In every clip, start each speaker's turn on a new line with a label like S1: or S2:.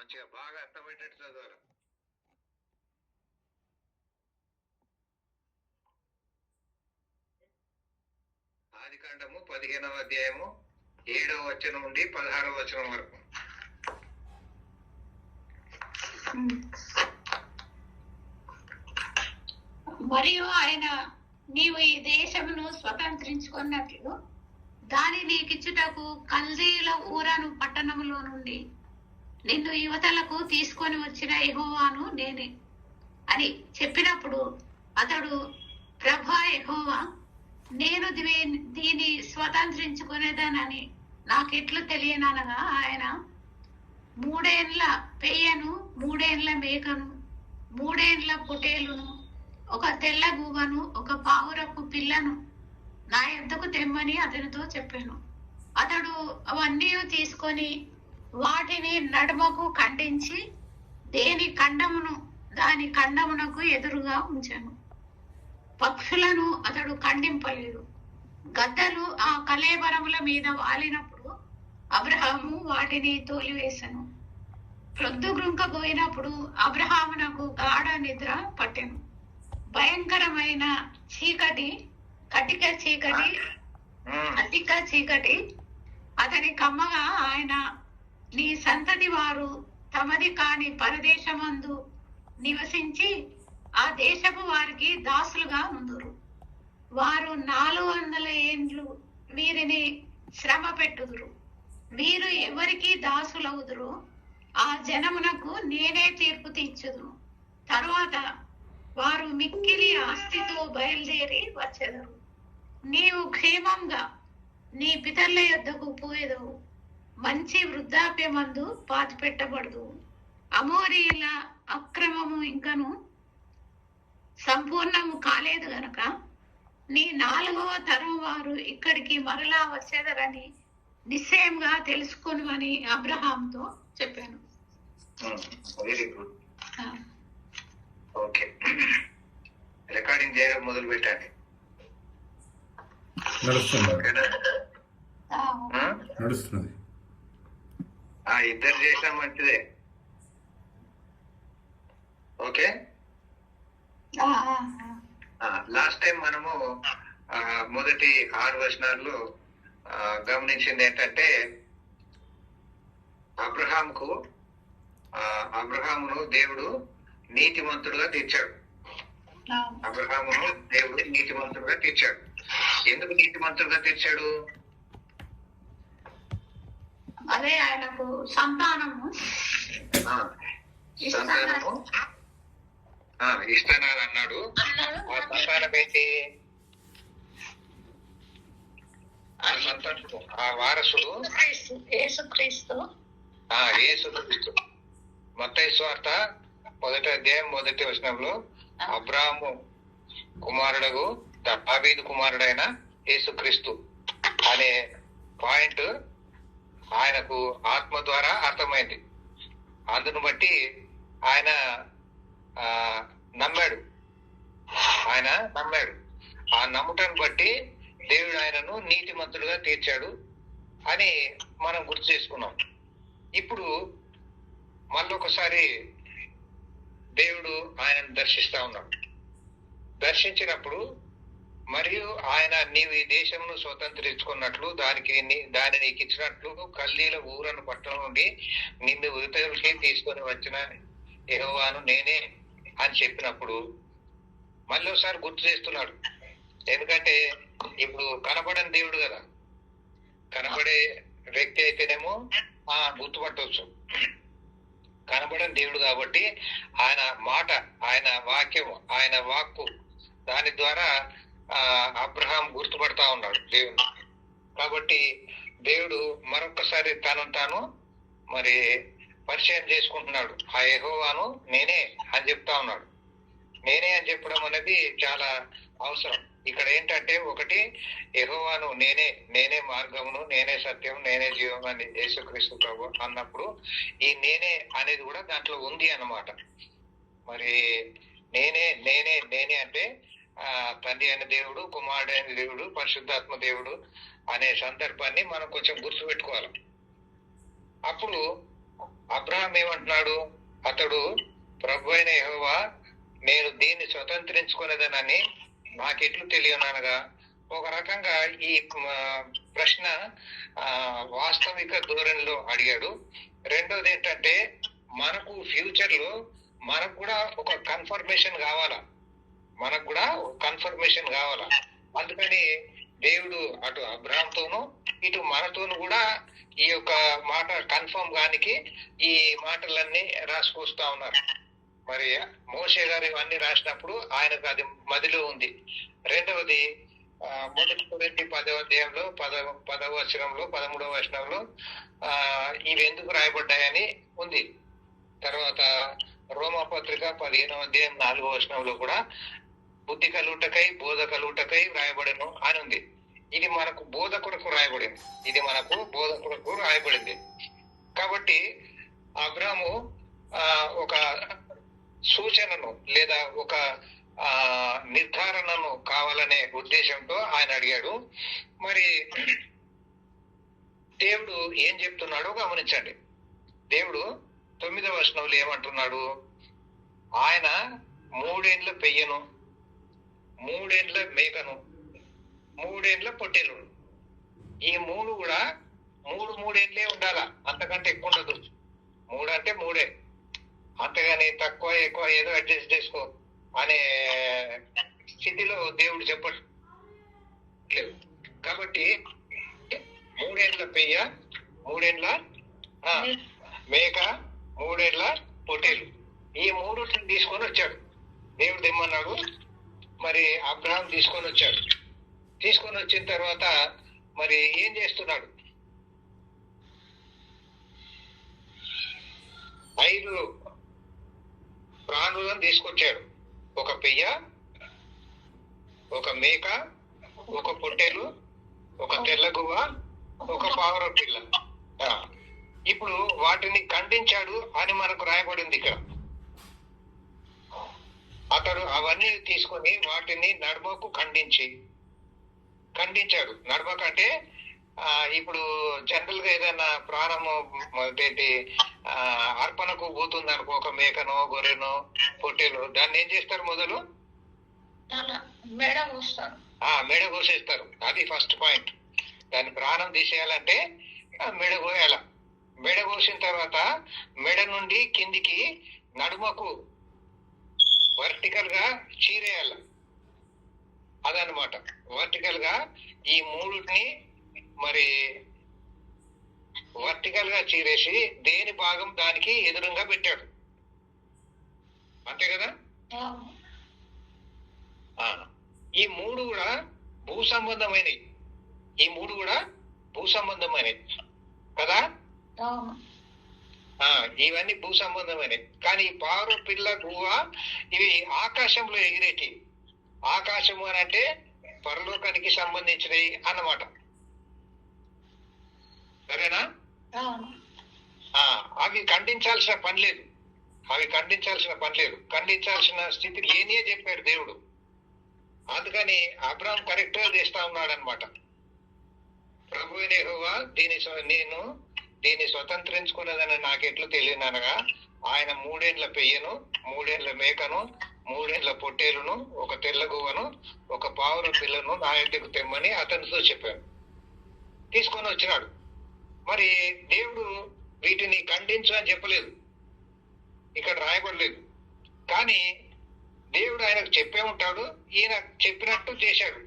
S1: మంచిగా బాగా అర్థమయ్యేటట్టు చదవాలి. ఆదికాండము 15వ అధ్యాయము 7వ వచనం నుండి 16వ వచనం వరకు.
S2: మరియు ఆయన, నీవు ఈ దేశమును స్వతంత్రించుకున్నట్లు దాని నీకిచ్చుటకు కల్దీయుల ఊరను పట్టణములో నుండి నిన్ను యువతలకు తీసుకొని వచ్చిన యెహోవాను నేనే అని చెప్పినప్పుడు అతడు, ప్రభా యెహోవా, నేను దీన్ని స్వతంత్రించుకునేదానని నాకెట్లు తెలియననగా ఆయన, 3 ఏండ్ల పెయ్యను, 3 ఏండ్ల మేకను, 3 ఏండ్ల పొటేలును, ఒక తెల్ల గూబను, ఒక పావురపు పిల్లను నా యొద్దకు తెమ్మని అతనితో చెప్పాను. అతడు అవన్నీ తీసుకొని వాటిని నడుమకు ఖండించి దాని ఖండమునకు ఎదురుగా ఉంచాను. పక్షులను అతడు ఖండింపలేదు. గద్దలు ఆ కళేబరముల మీద వాలినప్పుడు అబ్రహాము వాటిని తోలివేశాను. ప్రొద్దుగ్రుంకపోయినప్పుడు అబ్రహామునకు గాఢ నిద్ర పట్టెను. భయంకరమైన చీకటి, అధిక చీకటి అతని కమ్మగా ఆయన, నీ సంతతి వారు తమది కాని పరదేశమందు నివసించి ఆ దేశపు వారికి దాసులుగా ఉందురు. వారు 400 ఏండ్లు వీరిని శ్రమ పెట్టుదురు. వీరు ఎవరికి దాసులవుదురు, ఆ జనమునకు నేనే తీర్పు తీర్చుదును. తరువాత వారు మిక్కిలి ఆస్తితో బయలుదేరి వచ్చెదరు. నీవు క్షేమంగా నీ పితరుల యొద్దకు పోయేదవు. మంచి వృద్ధాప్యమందు పాతిపెట్టబడదు. అమోరీయుల అక్రమము ఇంకను సంపూర్ణము కాలేదు గనక నీ 4వ తరం వారు ఇక్కడికి మరలా వచ్చేదరని నిశ్చయంగా తెలుసుకొనుమని అబ్రహాంతో చెప్పాను.
S1: Very good. ఓకే, రికార్డింగ్ చేయడం మొదలు పెట్టండి.
S3: నడుస్తుంది.
S1: ఇద్దరు చేసినా మంచిదే. ఓకే, లాస్ట్ టైం మనము మొదటి 6 వచనాల్లో గమనించింది ఏంటంటే, అబ్రహామును దేవుడు నీతిమంతుడుగా తీర్చాడు. ఎందుకు నీతిమంతుడుగా తీర్చాడు?
S2: అదే ఆయనకు సంతానము
S1: ఇస్తానని అన్నాడు. ఆ సంతానం ఏంటి? ఆ వారసుడు
S2: యేసుక్రీస్తు.
S1: మత్తయి సువార్త 1వ అధ్యాయం 1వ వచనంలో అబ్రాహాము కుమారుడు, దావీదు కుమారుడైన యేసుక్రీస్తు అనే పాయింట్ ఆయనకు ఆత్మ ద్వారా అర్థమైంది. అందును బట్టి ఆయన నమ్మాడు. ఆ నమ్ముటను బట్టి దేవుడు ఆయనను నీతిమంతుడుగా తీర్చాడు అని మనం గుర్తు చేసుకున్నాం. ఇప్పుడు మళ్ళొకసారి దేవుడు ఆయనను దర్శిస్తా ఉన్నాడు. దర్శించినప్పుడు మరియు ఆయన, నీవు ఈ దేశమును స్వతంత్రించుకున్నట్లు దాన్ని నీకు ఇచ్చినట్లు కల్దీల ఊరను పట్టణం నుండి నిన్ను యువతలకి తీసుకొని వచ్చిన యెహోవాను నేనే అని చెప్పినప్పుడు మళ్ళీ ఒకసారి గుర్తు చేస్తున్నాడు. ఎందుకంటే ఇప్పుడు కనబడని దేవుడు కదా. కనబడే వ్యక్తి అయితేనేమో గుర్తుపట్టవచ్చు. కనబడని దేవుడు కాబట్టి ఆయన మాట, ఆయన వాక్యం, ఆయన వాక్కు, దాని ద్వారా అబ్రహాం గుర్తుపడతా ఉన్నాడు దేవుని. కాబట్టి దేవుడు మరొకసారి తాను మరి పరిచయం చేసుకుంటున్నాడు. ఆ యెహోవాను నేనే అని చెప్తా ఉన్నాడు. నేనే అని చెప్పడం అనేది చాలా అవసరం. ఇక్కడ ఏంటంటే, ఒకటి, యెహోవాను నేనే మార్గమును, నేనే సత్యం, నేనే జీవం అని యేసుక్రీస్తు ప్రభు అన్నప్పుడు ఈ నేనే అనేది కూడా దాంట్లో ఉంది అన్నమాట. మరి నేనే అంటే తండ్రి అయిన దేవుడు, కుమారుడు అయిన దేవుడు, పరిశుద్ధాత్మ దేవుడు అనే సందర్భాన్ని మనం కొంచెం గుర్తుపెట్టుకోవాలి. అప్పుడు అబ్రహాం ఏమంటున్నాడు? అతడు ప్రభు అయిన యెహోవా నేను దీన్ని స్వతంత్రించుకునేదనని నాకెట్లు తెలియనగా ఒక రకంగా ఈ ప్రశ్న వాస్తవిక ధోరణిలో అడిగాడు. రెండోది ఏంటంటే మనకు ఫ్యూచర్ లో మనకు కూడా ఒక కన్ఫర్మేషన్ కావాలా, అందుకని దేవుడు అటు అబ్రహాంతోనూ ఇటు మనతోను కూడా ఈ యొక్క మాట కన్ఫర్మ్ గానికి ఈ మాటలన్నీ రాసుకొస్తా ఉన్నారు. మరి మోషే గారు ఇవన్నీ రాసినప్పుడు ఆయనకు అది మదిలో ఉంది. రెండవది మొదటి కొరింథీ 10వ అధ్యాయంలో 10వ వచనంలో 13వ వచనంలో ఇవి ఎందుకు రాయబడ్డాయని ఉంది. తర్వాత రోమా పత్రిక 15వ అధ్యాయం 4వ వచనంలో కూడా బుద్ధి కలుగుటకై బోధ కలుగుటకై రాయబడను అని ఉంది. ఇది మనకు బోధ కొరకు రాయబడింది. కాబట్టి అబ్రాము ఒక సూచనను లేదా ఒక నిర్ధారణను కావాలనే ఉద్దేశంతో ఆయన అడిగాడు. మరి దేవుడు ఏం చెప్తున్నాడో గమనించండి. దేవుడు 9వ వచనంలో ఏమంటున్నాడు? ఆయన 3 ఏండ్ల పెయ్యను, 3 ఏండ్ల మేకను, 3 ఏండ్ల పొట్టేలు. ఈ 3 కూడా 3 ఏండ్లే ఉండాలా, అంతకంటే ఎక్కువ ఉండదు. 3 అంటే 3. అంతగాని తక్కువ ఎక్కువ ఏదో అడ్జస్ట్ చేసుకో అనే స్థితిలో దేవుడు చెప్పట్లేదు. కాబట్టి 3 ఏండ్ల పెయ్య, 3 ఏండ్ల మేక, 3 ఏండ్ల పొట్టేలు, ఈ 3 తీసుకొని వచ్చాడు. దేవుడు తెమ్మన్నాడు. మరి అబ్రహాం తీసుకొని వచ్చాడు. తీసుకొని వచ్చిన తర్వాత మరి ఏం చేస్తున్నాడు? 5 ప్రాణులను తీసుకొచ్చాడు. ఒక పెయ్య, ఒక మేక, ఒక పొట్టేలు, ఒక తెల్లగువ్వ, ఒక పావురం పిల్ల. ఇప్పుడు వాటిని ఖండించాడు అని మనకు రాయబడింది ఇక్కడ. అతడు అవన్నీ తీసుకొని వాటిని నడుమకు ఖండించాడు. నడుమకు అంటే ఇప్పుడు జనరల్ గా ఏదైనా ప్రాణము ఏంటి అర్పణకు పోతుంది అనుకో, ఒక మేకనో గొర్రెనో పొట్టేలు, దాన్ని ఏం చేస్తారు? మొదలు మెడ కోసేస్తారు. అది ఫస్ట్ పాయింట్. దాని ప్రాణం తీసేయాలంటే మెడ కోయాల. మెడ కోసిన తర్వాత మెడ నుండి కిందికి నడుమకు వర్టికల్ గా చీరేయాల. అదనమాట వర్టికల్ గా ఈ 3ని మరి వర్టికల్ గా చీరేసి దేని భాగం దానికి ఎదురుగా పెట్టాడు. అంతే కదా? ఈ 3 కూడా భూ సంబంధమైనవి కదా? ఇవన్నీ భూ సంబంధమైనవి. కానీ ఈ పావురం పిల్ల గువ్వ ఇవి ఆకాశంలో ఎగిరేటి. ఆకాశము అని అంటే పరలోకానికి సంబంధించినవి అన్నమాట. సరేనా? అవి ఖండించాల్సిన పని లేదు. ఖండించాల్సిన స్థితి లేనియే చెప్పాడు దేవుడు. అందుకని అబ్రహాం కరెక్ట్ గా చేస్తా ఉన్నాడు అనమాట. ప్రభు యెహోవా నేను దీన్ని స్వతంత్రించుకున్నదని నాకెట్లు తెలియనగా ఆయన 3 ఏండ్ల పెయ్యను, 3 ఏండ్ల మేకను, 3 ఏండ్ల పొట్టేలును, ఒక తెల్లగువ్వను, ఒక పావురం పిల్లను నా ఇంటికి తెమ్మని అతనితో చెప్పాను. తీసుకొని వచ్చినాడు. మరి దేవుడు వీటిని ఖండించు అని చెప్పలేదు, ఇక్కడ రాయబడలేదు. కానీ దేవుడు ఆయనకు చెప్పే ఉంటాడు, ఈయన చెప్పినట్టు చేశాడు.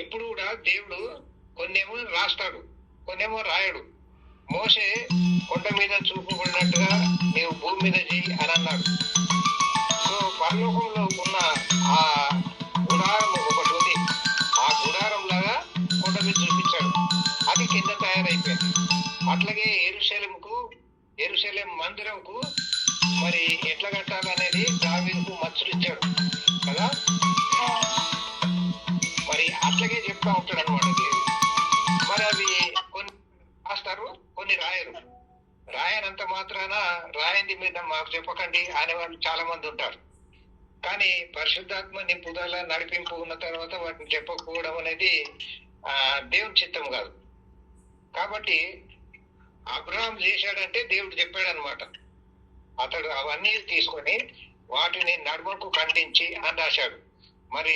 S1: ఎప్పుడు కూడా దేవుడు కొన్నేమో రాస్తాడు, కొన్నేమో రాయడు. మోషే కొండ మీద చూపబడినట్టుగా నీవు భూమి మీద చెయ్యి అని అన్నాడు. సో పరలోకంలో ఉన్న ఆ గుడారం ఒకటి ఉంది. ఆ గుడారం లాగా కొండ మీద చూపించాడు. అది కింద తయారైపోయింది. అట్లాగే యెరూషలేం మందిరంకు మరి ఎట్లా కట్టాలనేది దావీదుకు మచ్చలు ఇచ్చాడు కదా. మరి అట్లాగే చెప్తా ఉంటాడు అనమాట దేవుడు. మరి అవి కొన్ని రాస్తారు, కొన్ని రాయరు. రాయనంత మాత్రాన రాయింది మీద మాకు చెప్పకండి అనే వాళ్ళు చాలా మంది ఉంటారు. కానీ పరిశుద్ధాత్మ నింపుదల నడిపింపు ఉన్న తర్వాత వాటిని చెప్పకపోవడం అనేది దేవుని చిత్తం కాదు. కాబట్టి అబ్రహాం చేశాడంటే దేవుడు చెప్పాడు అనమాట. అతడు అవన్నీ తీసుకొని వాటిని నడుమకు ఖండించి అని రాశాడు. మరి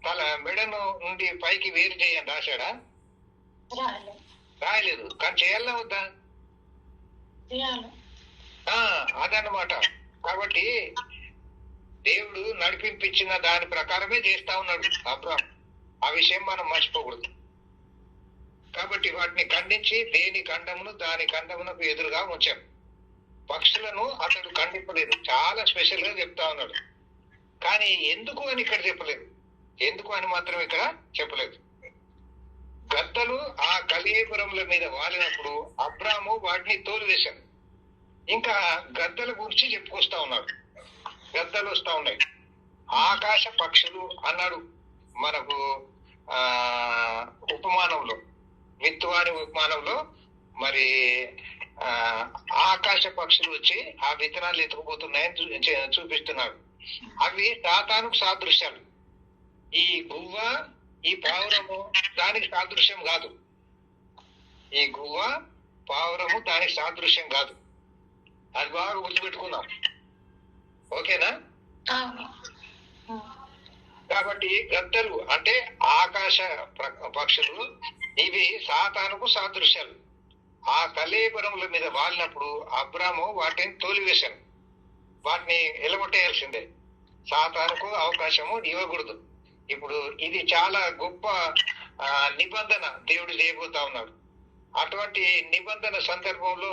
S1: తల మెడను నుండి పైకి వేరు చేయని రాశాడా? రాయలేదు. కానీ చేయాలా వద్దా? అదన్నమాట. కాబట్టి దేవుడు నడిపించిన దాని ప్రకారమే చేస్తా ఉన్నాడు అబ్రహాం. ఆ విషయం మనం మర్చిపోకూడదు. కాబట్టి వాటిని ఖండించి దేని ఖండమును దాని ఖండమునకు ఎదురుగా ఉంచాం. పక్షులను అతడు ఖండింపలేదు. చాలా స్పెషల్ గా చెప్తా ఉన్నాడు. కానీ ఎందుకు అని ఇక్కడ చెప్పలేదు. ఎందుకు అని మాత్రం ఇక్కడ చెప్పలేదు. గద్దలు ఆ కళేపురముల మీద వాలినప్పుడు అబ్రాము వాటిని తోలివేశాడు. ఇంకా గద్దల గురించి చెప్పుకొస్తా ఉన్నాడు. గద్దలు వస్తా ఉన్నాయి. ఆకాశ పక్షులు అన్నాడు మనకు ఉపమానంలో, మిత్తువాని ఉపమానంలో. మరి ఆకాశ పక్షులు వచ్చి ఆ విత్తనాలు ఎత్తుకుపోతున్నాయని చూపిస్తున్నాడు. అవి సాతానుకు సాదృశ్యాలు. ఈ గువ్వ, ఈ పావురము దానికి సాదృశ్యం కాదు. ఈ గువ్వ పావురము దానికి సాదృశ్యం కాదు. అది బాగా గుర్తుపెట్టుకుందాం. ఓకేనా? కాబట్టి గద్దలు అంటే ఆకాశ పక్షులు, ఇవి సాతానుకు సాదృశ్యాలు. ఆ కళేబరముల మీద వాలినప్పుడు అబ్రాము వాటిని తోలివేశాను. వాటిని ఎలగొట్టేయాల్సిందే. సాతానుకు అవకాశము ఇవ్వకూడదు. ఇప్పుడు ఇది చాలా గొప్ప నిబంధన దేవుడు చేయబోతా ఉన్నాడు. అటువంటి నిబంధన సందర్భంలో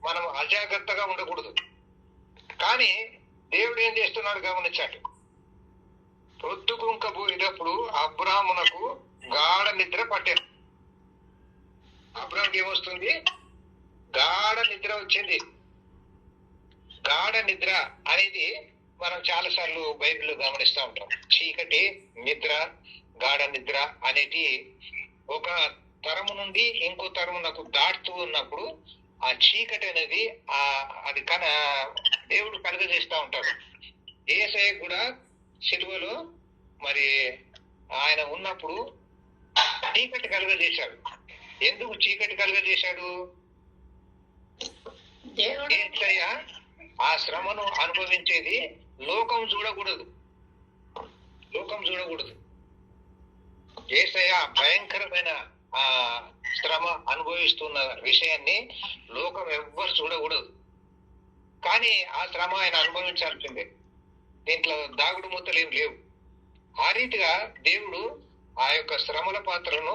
S1: మనం అజాగ్రత్తగా ఉండకూడదు. కానీ దేవుడు ఏం చేస్తున్నాడు గమనించండి. ప్రొద్దుకుంకపోయేటప్పుడు అబ్రామునకు గాఢ నిద్ర పట్టాను. అబ్రాముకి ఏమొస్తుంది? గాఢ నిద్ర వచ్చింది. గాఢ నిద్ర అనేది మనం చాలా సార్లు బైబిల్లో గమనిస్తూ ఉంటాం. చీకటి, నిద్ర, గాఢ నిద్ర అనేటి ఒక తరము నుండి ఇంకో తరమునకు దాటుతూ ఉన్నప్పుడు ఆ చీకటి అనేది అది దేవుడు కలుగజేస్తూ ఉంటాడు. యేసయ్య కూడా సిలువలో మరి ఆయన ఉన్నప్పుడు చీకటి కలుగజేశాడు. ఎందుకు చీకటి కలుగజేశాడు? యేసయ్య ఆ శ్రమను అనుభవించేది లోకం చూడకూడదు. లోకం చూడకూడదు. యేసయ్య భయంకరమైన ఆ శ్రమ అనుభవిస్తున్న విషయాన్ని లోకం ఎవ్వరు చూడకూడదు. కానీ ఆ శ్రమ ఆయన అనుభవించాల్సిందే. దీంట్లో దాగుడు మూతలు ఏం లేవు. ఆ రీతిగా దేవుడు ఆ యొక్క శ్రమల పాత్రను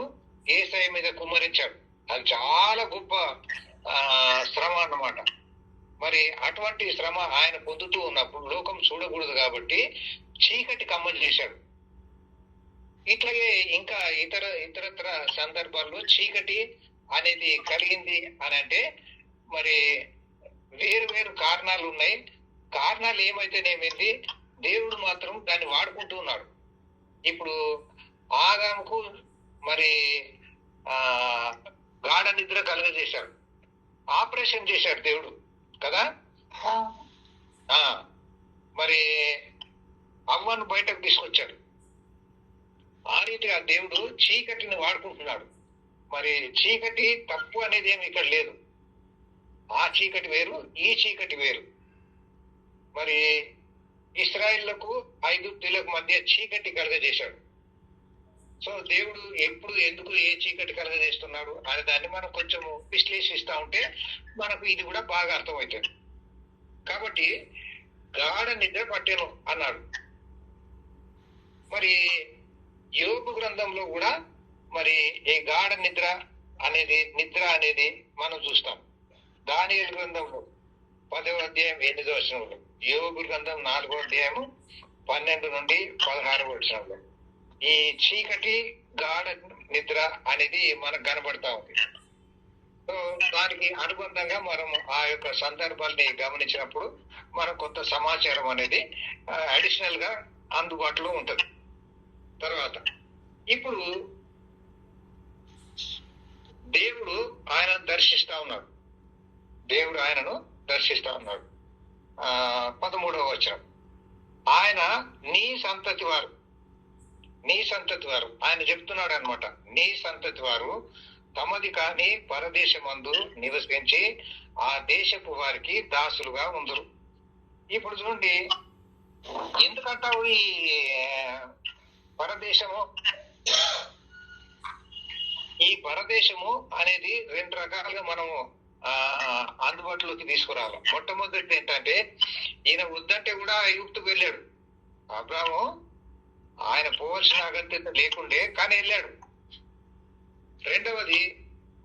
S1: యేసయ్య మీద కుమ్మరించాడు. అది చాలా గొప్ప శ్రమ అన్నమాట. మరి అటువంటి శ్రమ ఆయన పొందుతూ ఉన్నప్పుడు లోకం చూడకూడదు కాబట్టి చీకటి కమ్మలు చేశాడు. ఇట్లాగే ఇంకా ఇతరత్ర సందర్భాల్లో చీకటి అనేది కలిగింది అని అంటే మరి వేరు వేరు కారణాలు ఉన్నాయి. కారణాలు ఏమైతేనేమింది, దేవుడు మాత్రం దాన్ని వాడుకుంటూ ఉన్నాడు. ఇప్పుడు ఆదాముకు మరి గాఢ నిద్ర కలుగజేశాడు. ఆపరేషన్ చేశాడు దేవుడు కదా. మరి అవ్వను బయటకు తీసుకొచ్చాడు. ఆ రీతిగా దేవుడు చీకటిని వాడుకుంటున్నాడు. మరి చీకటి తప్పు అనేది ఏమి ఇక్కడ లేదు. ఆ చీకటి వేరు, ఈ చీకటి వేరు. మరి ఇశ్రాయేలుకు ఐగుప్తీయులకు మధ్య చీకటి కలుగజేశాడు. సో దేవుడు ఎప్పుడు ఎందుకు ఏ చీకటి కలుగజేస్తున్నాడు అనే దాన్ని మనం కొంచెం విశ్లేషిస్తా ఉంటే మనకు ఇది కూడా బాగా అర్థమవుతుంది. కాబట్టి గాఢ నిద్ర పట్టెను అన్నాడు. మరి యోబు గ్రంథంలో కూడా మరి ఈ గాఢ నిద్ర అనేది మనం చూస్తాం. దానియేలు గ్రంథంలో 10వ అధ్యాయం 8వ వచనంలో, యోబు గ్రంథం 4వ అధ్యాయము 12 నుండి 16వ వచనంలో ఈ చీకటి గాఢ నిద్ర అనేది మనకు కనబడతా ఉంది. సో దానికి అనుబంధంగా మనం ఆ యొక్క సందర్భాల్ని గమనించినప్పుడు మనకు కొంత సమాచారం అనేది అడిషనల్ గా అందుబాటులో ఉంటది. తర్వాత ఇప్పుడు దేవుడు ఆయనను దర్శిస్తా ఉన్నాడు. దేవుడు ఆయనను దర్శిస్తా ఉన్నాడు. 13వ వచనం, ఆయన నీ సంతతి వారు ఆయన చెప్తున్నాడు అనమాట. నీ సంతతి వారు తమది కాని పరదేశమందు నివసించి ఆ దేశపు వారికి దాసులుగా ఉందరు. ఇప్పుడు చూడండి, ఎందుకంటావు ఈ పరదేశము? ఈ పరదేశము అనేది రెండు రకాలుగా మనము అందుబాటులోకి తీసుకురావాలి. మొట్టమొదటి ఏంటంటే, ఈయన వద్దంటే కూడా ఐగుప్తుకు వెళ్ళాడు. అబ్రాము ఆయన పోవలసిన అగత్యత లేకుండే కానీ వెళ్ళాడు. రెండవది,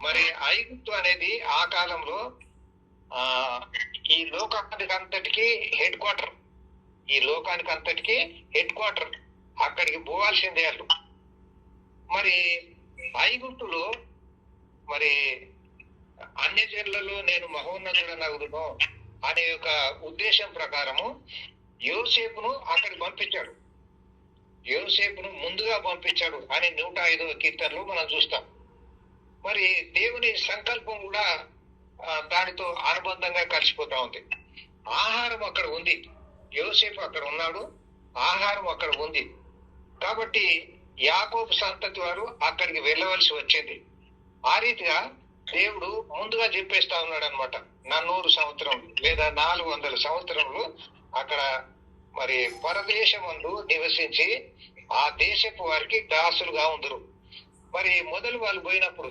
S1: మరి ఐగుప్తు అనేది ఆ కాలంలో ఈ లోకానికి అంతటికి హెడ్ క్వార్టర్. ఈ లోకానికి అంతటికి హెడ్ క్వార్టర్. అక్కడికి పోవాల్సిందే వాళ్ళు. మరి ఐగుప్తులో మరి అన్యజనులలో నేను మహోన్నతుడనగుదును అనే ఒక ఉద్దేశం ప్రకారము యోసేపును అక్కడికి పంపించాడు. యోసేపును ముందుగా పంపించాడు అని 105వ కీర్తనలో మనం చూస్తాం. మరి దేవుని సంకల్పం కూడా దానితో అనుబంధంగా కలిసిపోతా ఉంది. ఆహారం అక్కడ ఉంది, యోసేపు అక్కడ ఉన్నాడు, ఆహారం అక్కడ ఉంది. కాబట్టి యాకోబు సంతతి వారు అక్కడికి వెళ్ళవలసి వచ్చింది. ఆ రీతిగా దేవుడు ముందుగా చెప్పేస్తా ఉన్నాడు అనమాట. 400 సంవత్సరం లేదా 400 సంవత్సరములు అక్కడ మరి పరదేశమందు నివసించి ఆ దేశపు వారికి దాసులుగా ఉందరు. మరి మొదలు వాళ్ళు పోయినప్పుడు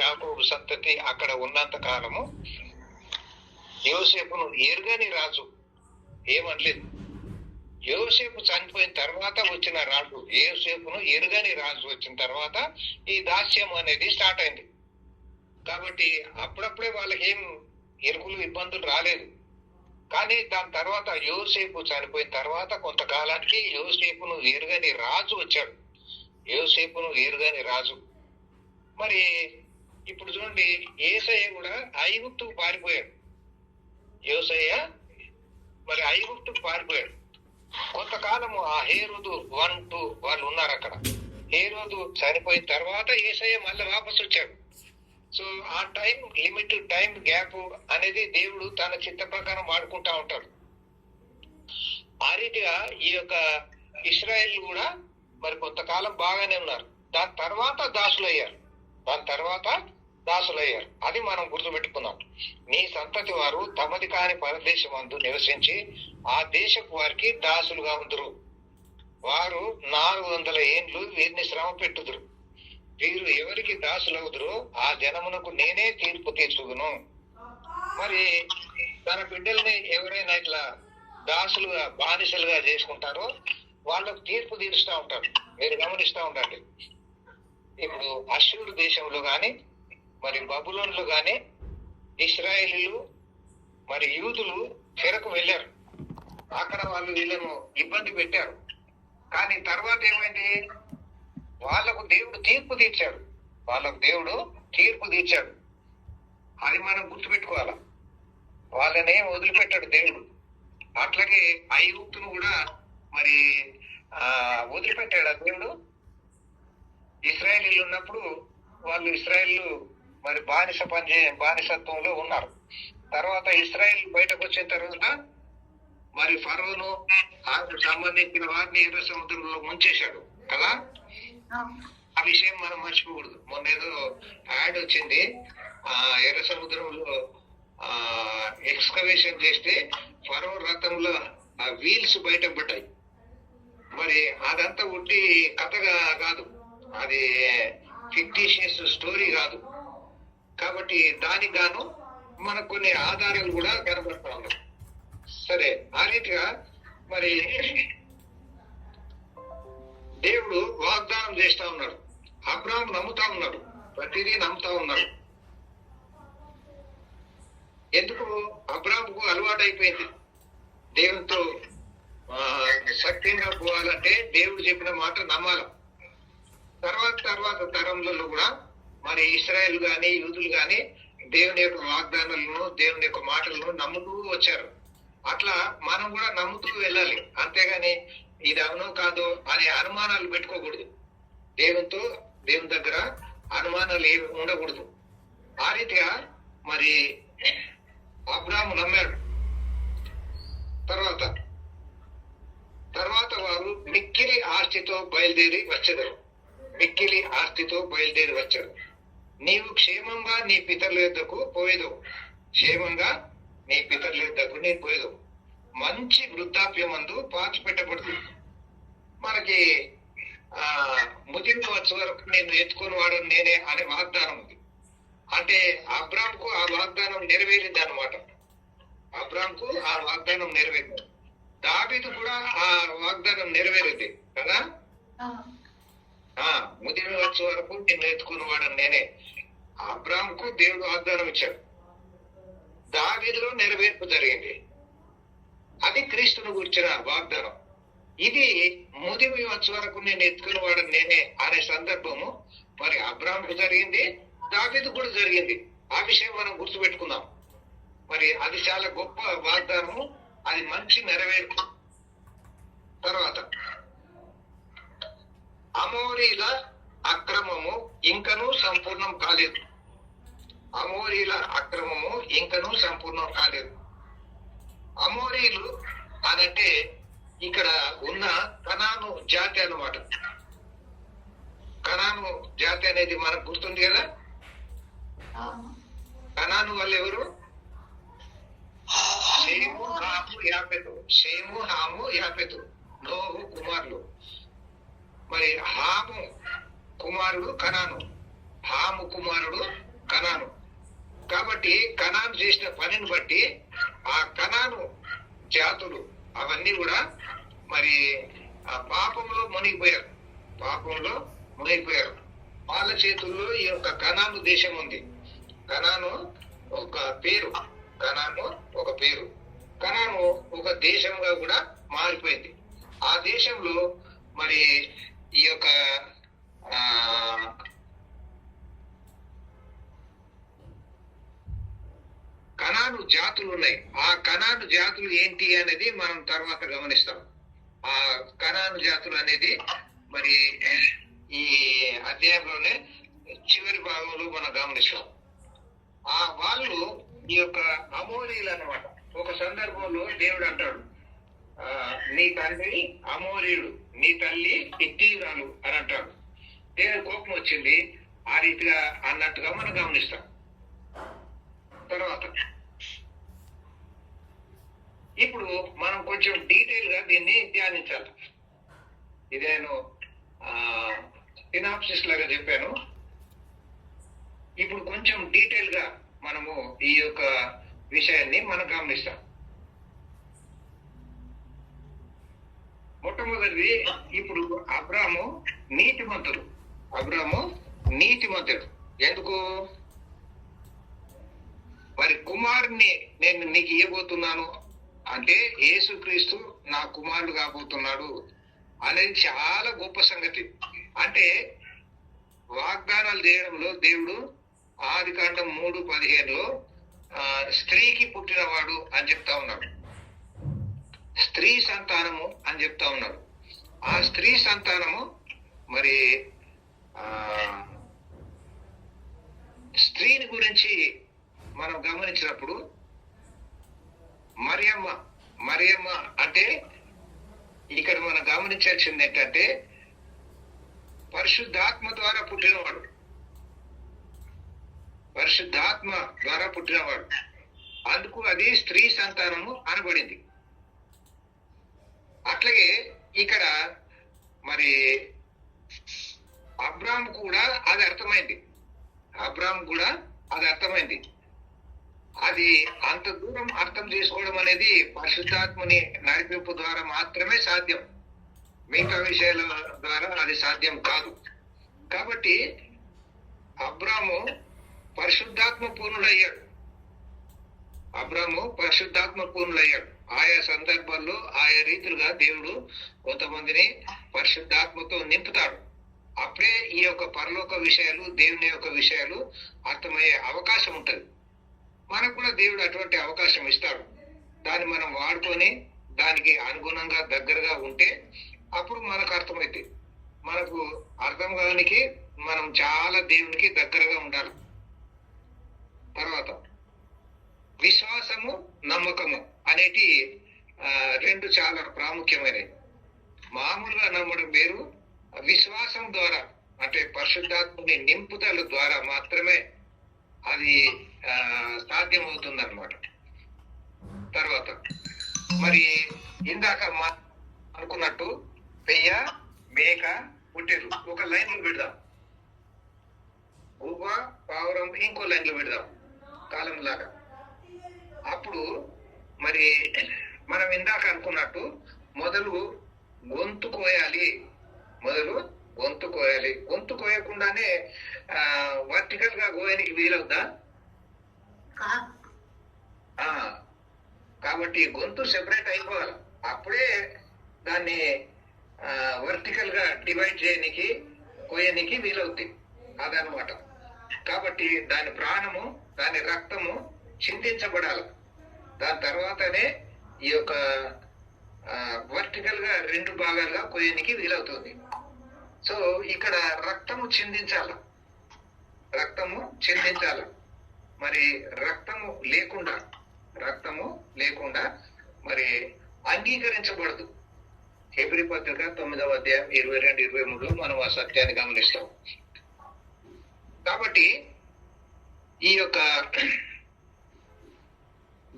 S1: యాకోబు సంతతి అక్కడ ఉన్నంత కాలము యోసేపును ఎరుగని రాజు ఏమనలేదు. యోసేపు చనిపోయిన తర్వాత వచ్చిన రాజు, యోసేపును ఎరుగని రాజు వచ్చిన తర్వాత ఈ దాస్యం అనేది స్టార్ట్ అయింది. కాబట్టి అప్పుడప్పుడే వాళ్ళకి ఏం ఎరుకులు ఇబ్బందులు రాలేదు. కానీ దాని తర్వాత యోసేపు చనిపోయిన తర్వాత కొంతకాలానికి యోసేపును ఎరుగని రాజు వచ్చాడు. యోసేపును ఎరుగని రాజు. మరి ఇప్పుడు చూడండి, యేసయ్య కూడా ఐగుప్తుకు పారిపోయాడు. యోసయ్య మరి ఐగుప్తుకు పారిపోయాడు. కొంతకాలము ఆ హేరోదు 1, 2 వాళ్ళు ఉన్నారు అక్కడ. హేరోదు చనిపోయిన తర్వాత యేసయ్య మళ్ళీ వాపసు వచ్చాడు. సో ఆ టైం గ్యాప్ అనేది దేవుడు తన చిత్త ప్రకారం వాడుకుంటా ఉంటాడు. ఆ రీతిగా ఈ యొక్క ఇశ్రాయేల్ కూడా మరి కొంతకాలం బాగానే ఉన్నారు. దాని తర్వాత దాసులయ్యారు. అది మనం గుర్తుపెట్టుకుందాం. నీ సంతతి వారు తమది కాని పరదేశమందు నివసించి ఆ దేశపు వారికి దాసులుగా ఉందరు. వారు 400 ఏండ్లు వీరిని శ్రమ పెట్టుదురు. వీరు ఎవరికి దాసులవుదురో ఆ జనమునకు నేనే తీర్పు తీర్చుదును. మరి తన బిడ్డల్ని ఎవరైనా ఇట్లా దాసులుగా బానిసలుగా చేసుకుంటారో వాళ్ళకు తీర్పు తీరుస్తూ ఉంటారు. మీరు గమనిస్తూ ఉండండి. ఇప్పుడు అష్షూరు దేశంలో గాని మరి బబులోన్లో గాని ఇశ్రాయేలీలు మరి యూదులు చెరకు వెళ్ళారు. అక్కడ వాళ్ళు వీళ్ళను ఇబ్బంది పెట్టారు. కానీ తర్వాత ఏమైంది? వాళ్ళకు దేవుడు తీర్పు తీర్చాడు. అది మనం గుర్తుపెట్టుకోవాలా. వాళ్ళనే వదిలిపెట్టాడు దేవుడు. అట్లాగే ఐగుప్తును కూడా మరి వదిలిపెట్టాడు దేవుడు. ఇశ్రాయేలీలు ఉన్నప్పుడు వాళ్ళు ఇశ్రాయేలు మరి బానిసత్వంలో ఉన్నారు. తర్వాత ఇశ్రాయేల్ బయటకు వచ్చిన తర్వాత మరి ఫరోను ఆయనకు సంబంధించిన వారిని ఎర్ర సముద్రంలో ముంచేశాడు కదా. ఆ విషయం మనం మర్చిపోకూడదు. మొన్న ఏదో యాడ్ వచ్చింది, ఎర్ర సముద్రంలో ఎక్స్కవేషన్ చేస్తే ఫరో రథంలో ఆ వీల్స్ బయటకు పడ్డాయి. మరి అదంతా ఉట్టి కథగా కాదు, అది ఫిక్టిషియస్ స్టోరీ కాదు. కాబట్టి దానికి గాను మనకు కొన్ని ఆధారాలు కూడా కనబడతా ఉన్నాయి. సరే, ఆ రీతిగా మరి దేవుడు వాగ్దానం చేస్తా ఉన్నాడు. అబ్రాహాం నమ్ముతా ఉన్నాడు, ప్రతిదీ నమ్ముతా ఉన్నాడు. ఎందుకు? అబ్రాహాంకు అలవాటు అయిపోయింది దేవునితో సత్యంగా పోవాలంటే దేవుడు చెప్పిన మాట నమ్మాల. తర్వాత తరంలో కూడా మరి ఇశ్రాయేల్ గాని యూదులు గాని దేవుని యొక్క వాగ్దానాలను దేవుని యొక్క మాటలను నమ్ముతూ వచ్చారు. అట్లా మనం కూడా నమ్ముతూ వెళ్ళాలి. అంతేగాని ఇది అవునో కాదో అనే అనుమానాలు పెట్టుకోకూడదు. దేవుని దగ్గర అనుమానాలు ఏమి ఉండకూడదు. ఆ రీతిగా మరి అబ్రాహాము నమ్మాడు. తర్వాత వారు మిక్కిలి ఆస్తితో బయలుదేరి వచ్చారు. నీవు క్షేమంగా నీ పితరుల యొద్దకు పోయేదు, క్షేమంగా నీ పితరుల యొద్దకు నేను పోయేదు, మంచి వృద్ధాప్యమందు పాతి పెట్టబడదు. మనకి ముదిమి వచ్చే వరకు నేను ఎత్తుకొని వాడు నేనే అనే వాగ్దానం ఉంది. అంటే అబ్రామ్కు ఆ వాగ్దానం నెరవేరింది అనమాట. అబ్రామ్కు ఆ వాగ్దానం నెరవేరింది. దావీదు కూడా ఆ వాగ్దానం నెరవేరింది కదా. ముదిమి వచ్చే వరకు నిన్ను ఎత్తుకుని వాడు నేనే. అబ్రామ్కు దేవుడు వాగ్దానం ఇచ్చాడు, దావీదులో నెరవేర్పు జరిగింది. అది క్రీస్తును గురించిన వాగ్దానం. ఇది ముదిమి వచ్చే వరకు నేను ఎత్తుకుని వాడు నేనే అనే సందర్భము మరి అబ్రామ్కు జరిగింది, దావీదు కూడా జరిగింది. ఆ విషయం మనం గుర్తుపెట్టుకుందాం. మరి అది చాలా గొప్ప వాగ్దానము, అది మంచి నెరవేర్పు. తర్వాత అమోరీల అక్రమము ఇంకనూ సంపూర్ణం కాలేదు. అమోరీల అక్రమము ఇంకనూ సంపూర్ణం కాలేదు. అమోరీలు అనంటే ఇక్కడ ఉన్న కనాను జాతి అన్నమాట. కనాను జాతి అనేది మనకు గుర్తుంది కదా. కనాను వాళ్ళు ఎవరు? షేము, హాము, యాపెతు. షేము, హాము, యాపెతు నోహు కుమారులు. మరి హాము కుమారుడు కనాను, హాము కుమారుడు కనాను. కాబట్టి కనాను చేసిన పనిని బట్టి ఆ కనాను జాతులు అవన్నీ కూడా మరి ఆ పాపంలో మునిగిపోయారు, పాపంలో మునిగిపోయారు. వాళ్ళ చేతుల్లో ఈ యొక్క కనాను దేశం ఉంది. కనాను ఒక పేరు, కనాను ఒక పేరు. కనాను ఒక దేశంగా కూడా మారిపోయింది. ఆ దేశంలో మరి ఈ యొక్క కనాను జాతులు ఉన్నాయి. ఆ కనాను జాతులు ఏంటి అనేది మనం తర్వాత గమనిస్తాం. ఆ కనాను జాతులు అనేది మరి ఈ అధ్యాయంలోనే చివరి భాగంలో మనం గమనిస్తాం. ఆ వాళ్ళు ఈ యొక్క అమోరీలు అన్నమాట. ఒక సందర్భంలో దేవుడు అంటాడు, నీ తండ్రి అమోరీయుడు, నీ తల్లి హిత్తీయురాలు అని అంటాడు. దేవుడి కోపం వచ్చింది ఆ రీతిగా అన్నట్టుగా మనం గమనిస్తాం. తర్వాత ఇప్పుడు మనం కొంచెం డీటెయిల్ గా దీన్ని ధ్యానించాలి. ఇది నేను సినాప్సిస్ లాగా చెప్పాను. ఇప్పుడు కొంచెం డీటెయిల్ గా మనము ఈ యొక్క విషయాన్ని మనం గమనిస్తాం. మొట్టమొదటిది, ఇప్పుడు అబ్రాము నీతిమంతుడు. అబ్రాము నీతిమంతుడు. ఎందుకు? మరి కుమారుని నేను నీకు ఇవ్వబోతున్నాను అంటే యేసుక్రీస్తు నా కుమారుడు కాబోతున్నాడు అనేది చాలా గొప్ప సంగతి. అంటే వాగ్దానాలు చేయడంలో దేవుడు ఆదికాండం 3:15 స్త్రీకి పుట్టినవాడు అని చెప్తా ఉన్నాడు, స్త్రీ సంతానము అని చెప్తా ఉన్నాడు. ఆ స్త్రీ సంతానము మరి స్త్రీని గురించి మనం గమనించినప్పుడు మరియమ్మ అంటే ఇక్కడ మనం గమనించాల్సింది ఏంటంటే పరిశుద్ధాత్మ ద్వారా పుట్టినవాడు, పరిశుద్ధాత్మ ద్వారా పుట్టినవాడు. అందుకు అది స్త్రీ సంతానము అనబడింది. అట్లాగే ఇక్కడ మరి అబ్రాము కూడా అది అర్థమైంది. అబ్రాము కూడా అది అర్థమైంది. అది అంత దూరం అర్థం చేసుకోవడం అనేది పరిశుద్ధాత్మని నడిపింపు ద్వారా మాత్రమే సాధ్యం. మిగతా విషయాల ద్వారా అది సాధ్యం కాదు. కాబట్టి అబ్రాము పరిశుద్ధాత్మ పూర్ణుడయ్యాడు. అబ్రాము పరిశుద్ధాత్మ పూర్ణుడయ్యాడు. ఆయా సందర్భాల్లో ఆయా రీతులుగా దేవుడు కొంతమందిని పరిశుద్ధాత్మతో నింపుతాడు. అప్పుడే ఈ యొక్క పరలోక విషయాలు, దేవుని యొక్క విషయాలు అర్థమయ్యే అవకాశం ఉంటుంది. మనకు కూడా దేవుడు అటువంటి అవకాశం ఇస్తాడు. దాన్ని మనం వాడుకొని దానికి అనుగుణంగా దగ్గరగా ఉంటే అప్పుడు మనకు అర్థమైంది. మనకు అర్థం కానికి మనం చాలా దేవునికి దగ్గరగా ఉండాలి. తర్వాత విశ్వాసము, నమ్మకము అనేటి రెండు చాలా ప్రాముఖ్యమైనవి. మామూలుగా నమ్మడం వేరు, విశ్వాసం ద్వారా అంటే పరిశుద్ధాత్మని నింపుదల ద్వారా మాత్రమే అది సాధ్యమవుతుంది అనమాట. తర్వాత మరి ఇందాక అనుకున్నట్టు పెయ్య, మేక, పుట్టెలు ఒక లైన్ లో పెడదాం, గువ్వ, పావురం ఇంకో లైన్ లో పెడదాం కాలం లాగా. అప్పుడు మరి మనం ఇందాక అనుకున్నట్టు మొదలు గొంతు కోయాలి, గొంతు కోయకుండానే వర్టికల్ గా కోయడానికి వీలవుద్దా? కాబట్టి గొంతు సెపరేట్ అయిపోవాలి, అప్పుడే దాన్ని వర్టికల్ గా డివైడ్ చేయడానికి కోయనికి వీలవుతుంది అదనమాట. కాబట్టి దాని ప్రాణము, దాని రక్తము చిందించబడాలి, దాని తర్వాతనే ఈ యొక్క వర్టికల్ గా 2 భాగాలుగా కోయనికి వీలవుతుంది. సో ఇక్కడ రక్తము చిందించాల. మరి రక్తము లేకుండా మరి అంగీకరించబడదు. హెబ్రీ పత్రిక 9వ అధ్యాయం 22-23 మనం ఆ సత్యాన్ని గమనిస్తాం. కాబట్టి ఈ యొక్క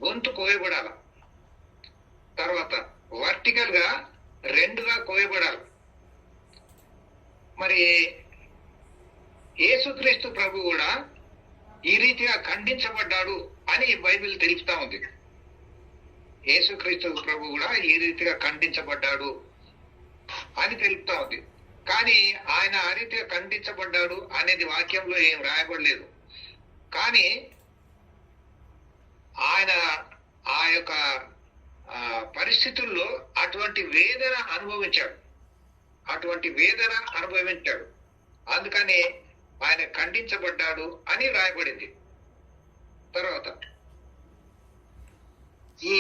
S1: గొంతు కోయబడాల, తర్వాత వర్టికల్ గా 2గా కోయబడాలి. మరి యేసుక్రీస్తు ప్రభు కూడా ఈ రీతిగా ఖండించబడ్డాడు అని బైబిల్ తెలుపుతా ఉంది. యేసుక్రీస్తు ప్రభు కూడా ఈ రీతిగా ఖండించబడ్డాడు అని తెలుపుతా ఉంది. కానీ ఆయన ఆ రీతిగా ఖండించబడ్డాడు అనేది వాక్యంలో ఏం రాయబడలేదు. కానీ ఆయన ఆ యొక్క పరిస్థితుల్లో అటువంటి వేదన అనుభవించాడు. అందుకని ఆయన ఖండించబడ్డాడు అని రాయబడింది. తర్వాత ఈ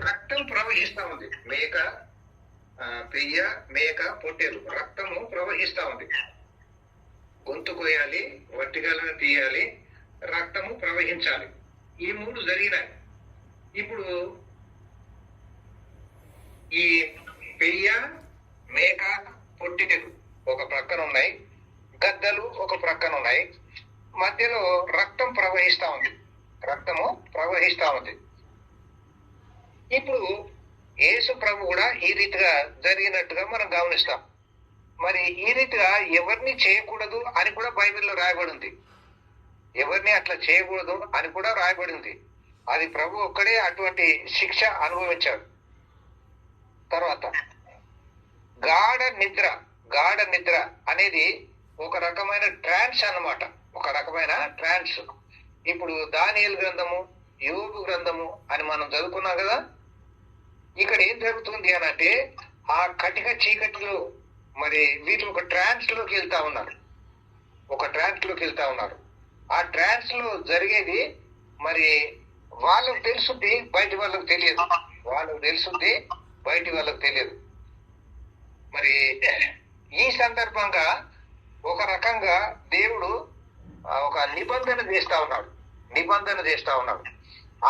S1: రక్తం ప్రవహిస్తా ఉంది, పెయ్య, మేక, పొట్టేలు రక్తము ప్రవహిస్తా ఉంది. గొంతు కోయాలి, వర్టికల్గా తీయాలి, రక్తము ప్రవహించాలి, ఈ 3 జరిగినాయి. ఇప్పుడు ఈ పెయ్య, మేక, పొట్టేలు ఒక ప్రక్కన ఉన్నాయి, గద్దలు ఒక ప్రక్కన ఉన్నాయి, మధ్యలో రక్తము ప్రవహిస్తా ఉంది. ఇప్పుడు యేసు ప్రభు కూడా ఈ రీతిగా జరిగినట్టుగా మనం గమనిస్తాం. మరి ఈ రీతిగా ఎవరిని చేయకూడదు అని కూడా బైబిల్లో రాయబడింది. ఎవరిని అట్లా చేయకూడదు అని కూడా రాయబడింది. అది ప్రభు ఒక్కడే అటువంటి శిక్ష అనుభవించాడు. తర్వాత గాఢ నిద్ర అనేది ఒక రకమైన ట్రాన్స్ అన్నమాట, ఇప్పుడు దానియేలు గ్రంథము, యోబు గ్రంథము అని మనం చదువుకున్నాం కదా. ఇక్కడ ఏం జరుగుతుంది అని అంటే ఆ కటిక చీకటిలో మరి వీళ్ళు ఒక ట్రాన్స్ లోకి వెళ్తా ఉన్నారు. ఆ ట్రాన్స్ లో జరిగేది మరి వాళ్ళకు తెలుసుద్ది, బయటి వాళ్ళకు తెలియదు. మరి ఈ సందర్భంగా ఒక రకంగా దేవుడు ఒక నిబంధన చేస్తా ఉన్నాడు.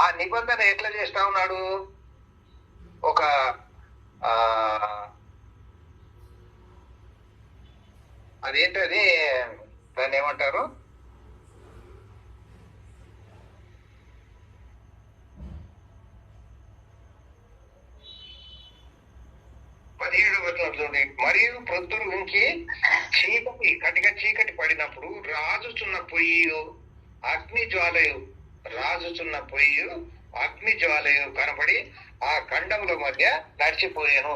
S1: ఆ నిబంధన ఎట్లా చేస్తా ఉన్నాడు? ఒక అదేంటది, దాన్ని ఏమంటారు, చూడండి. మరియు ప్రొద్దురు నుంచి కటిక చీకటి పడినప్పుడు రాజుచున్న పొయ్యి అగ్ని జ్వాలయు కనపడి ఆ ఖండముల మధ్య నడిచిపోయాను.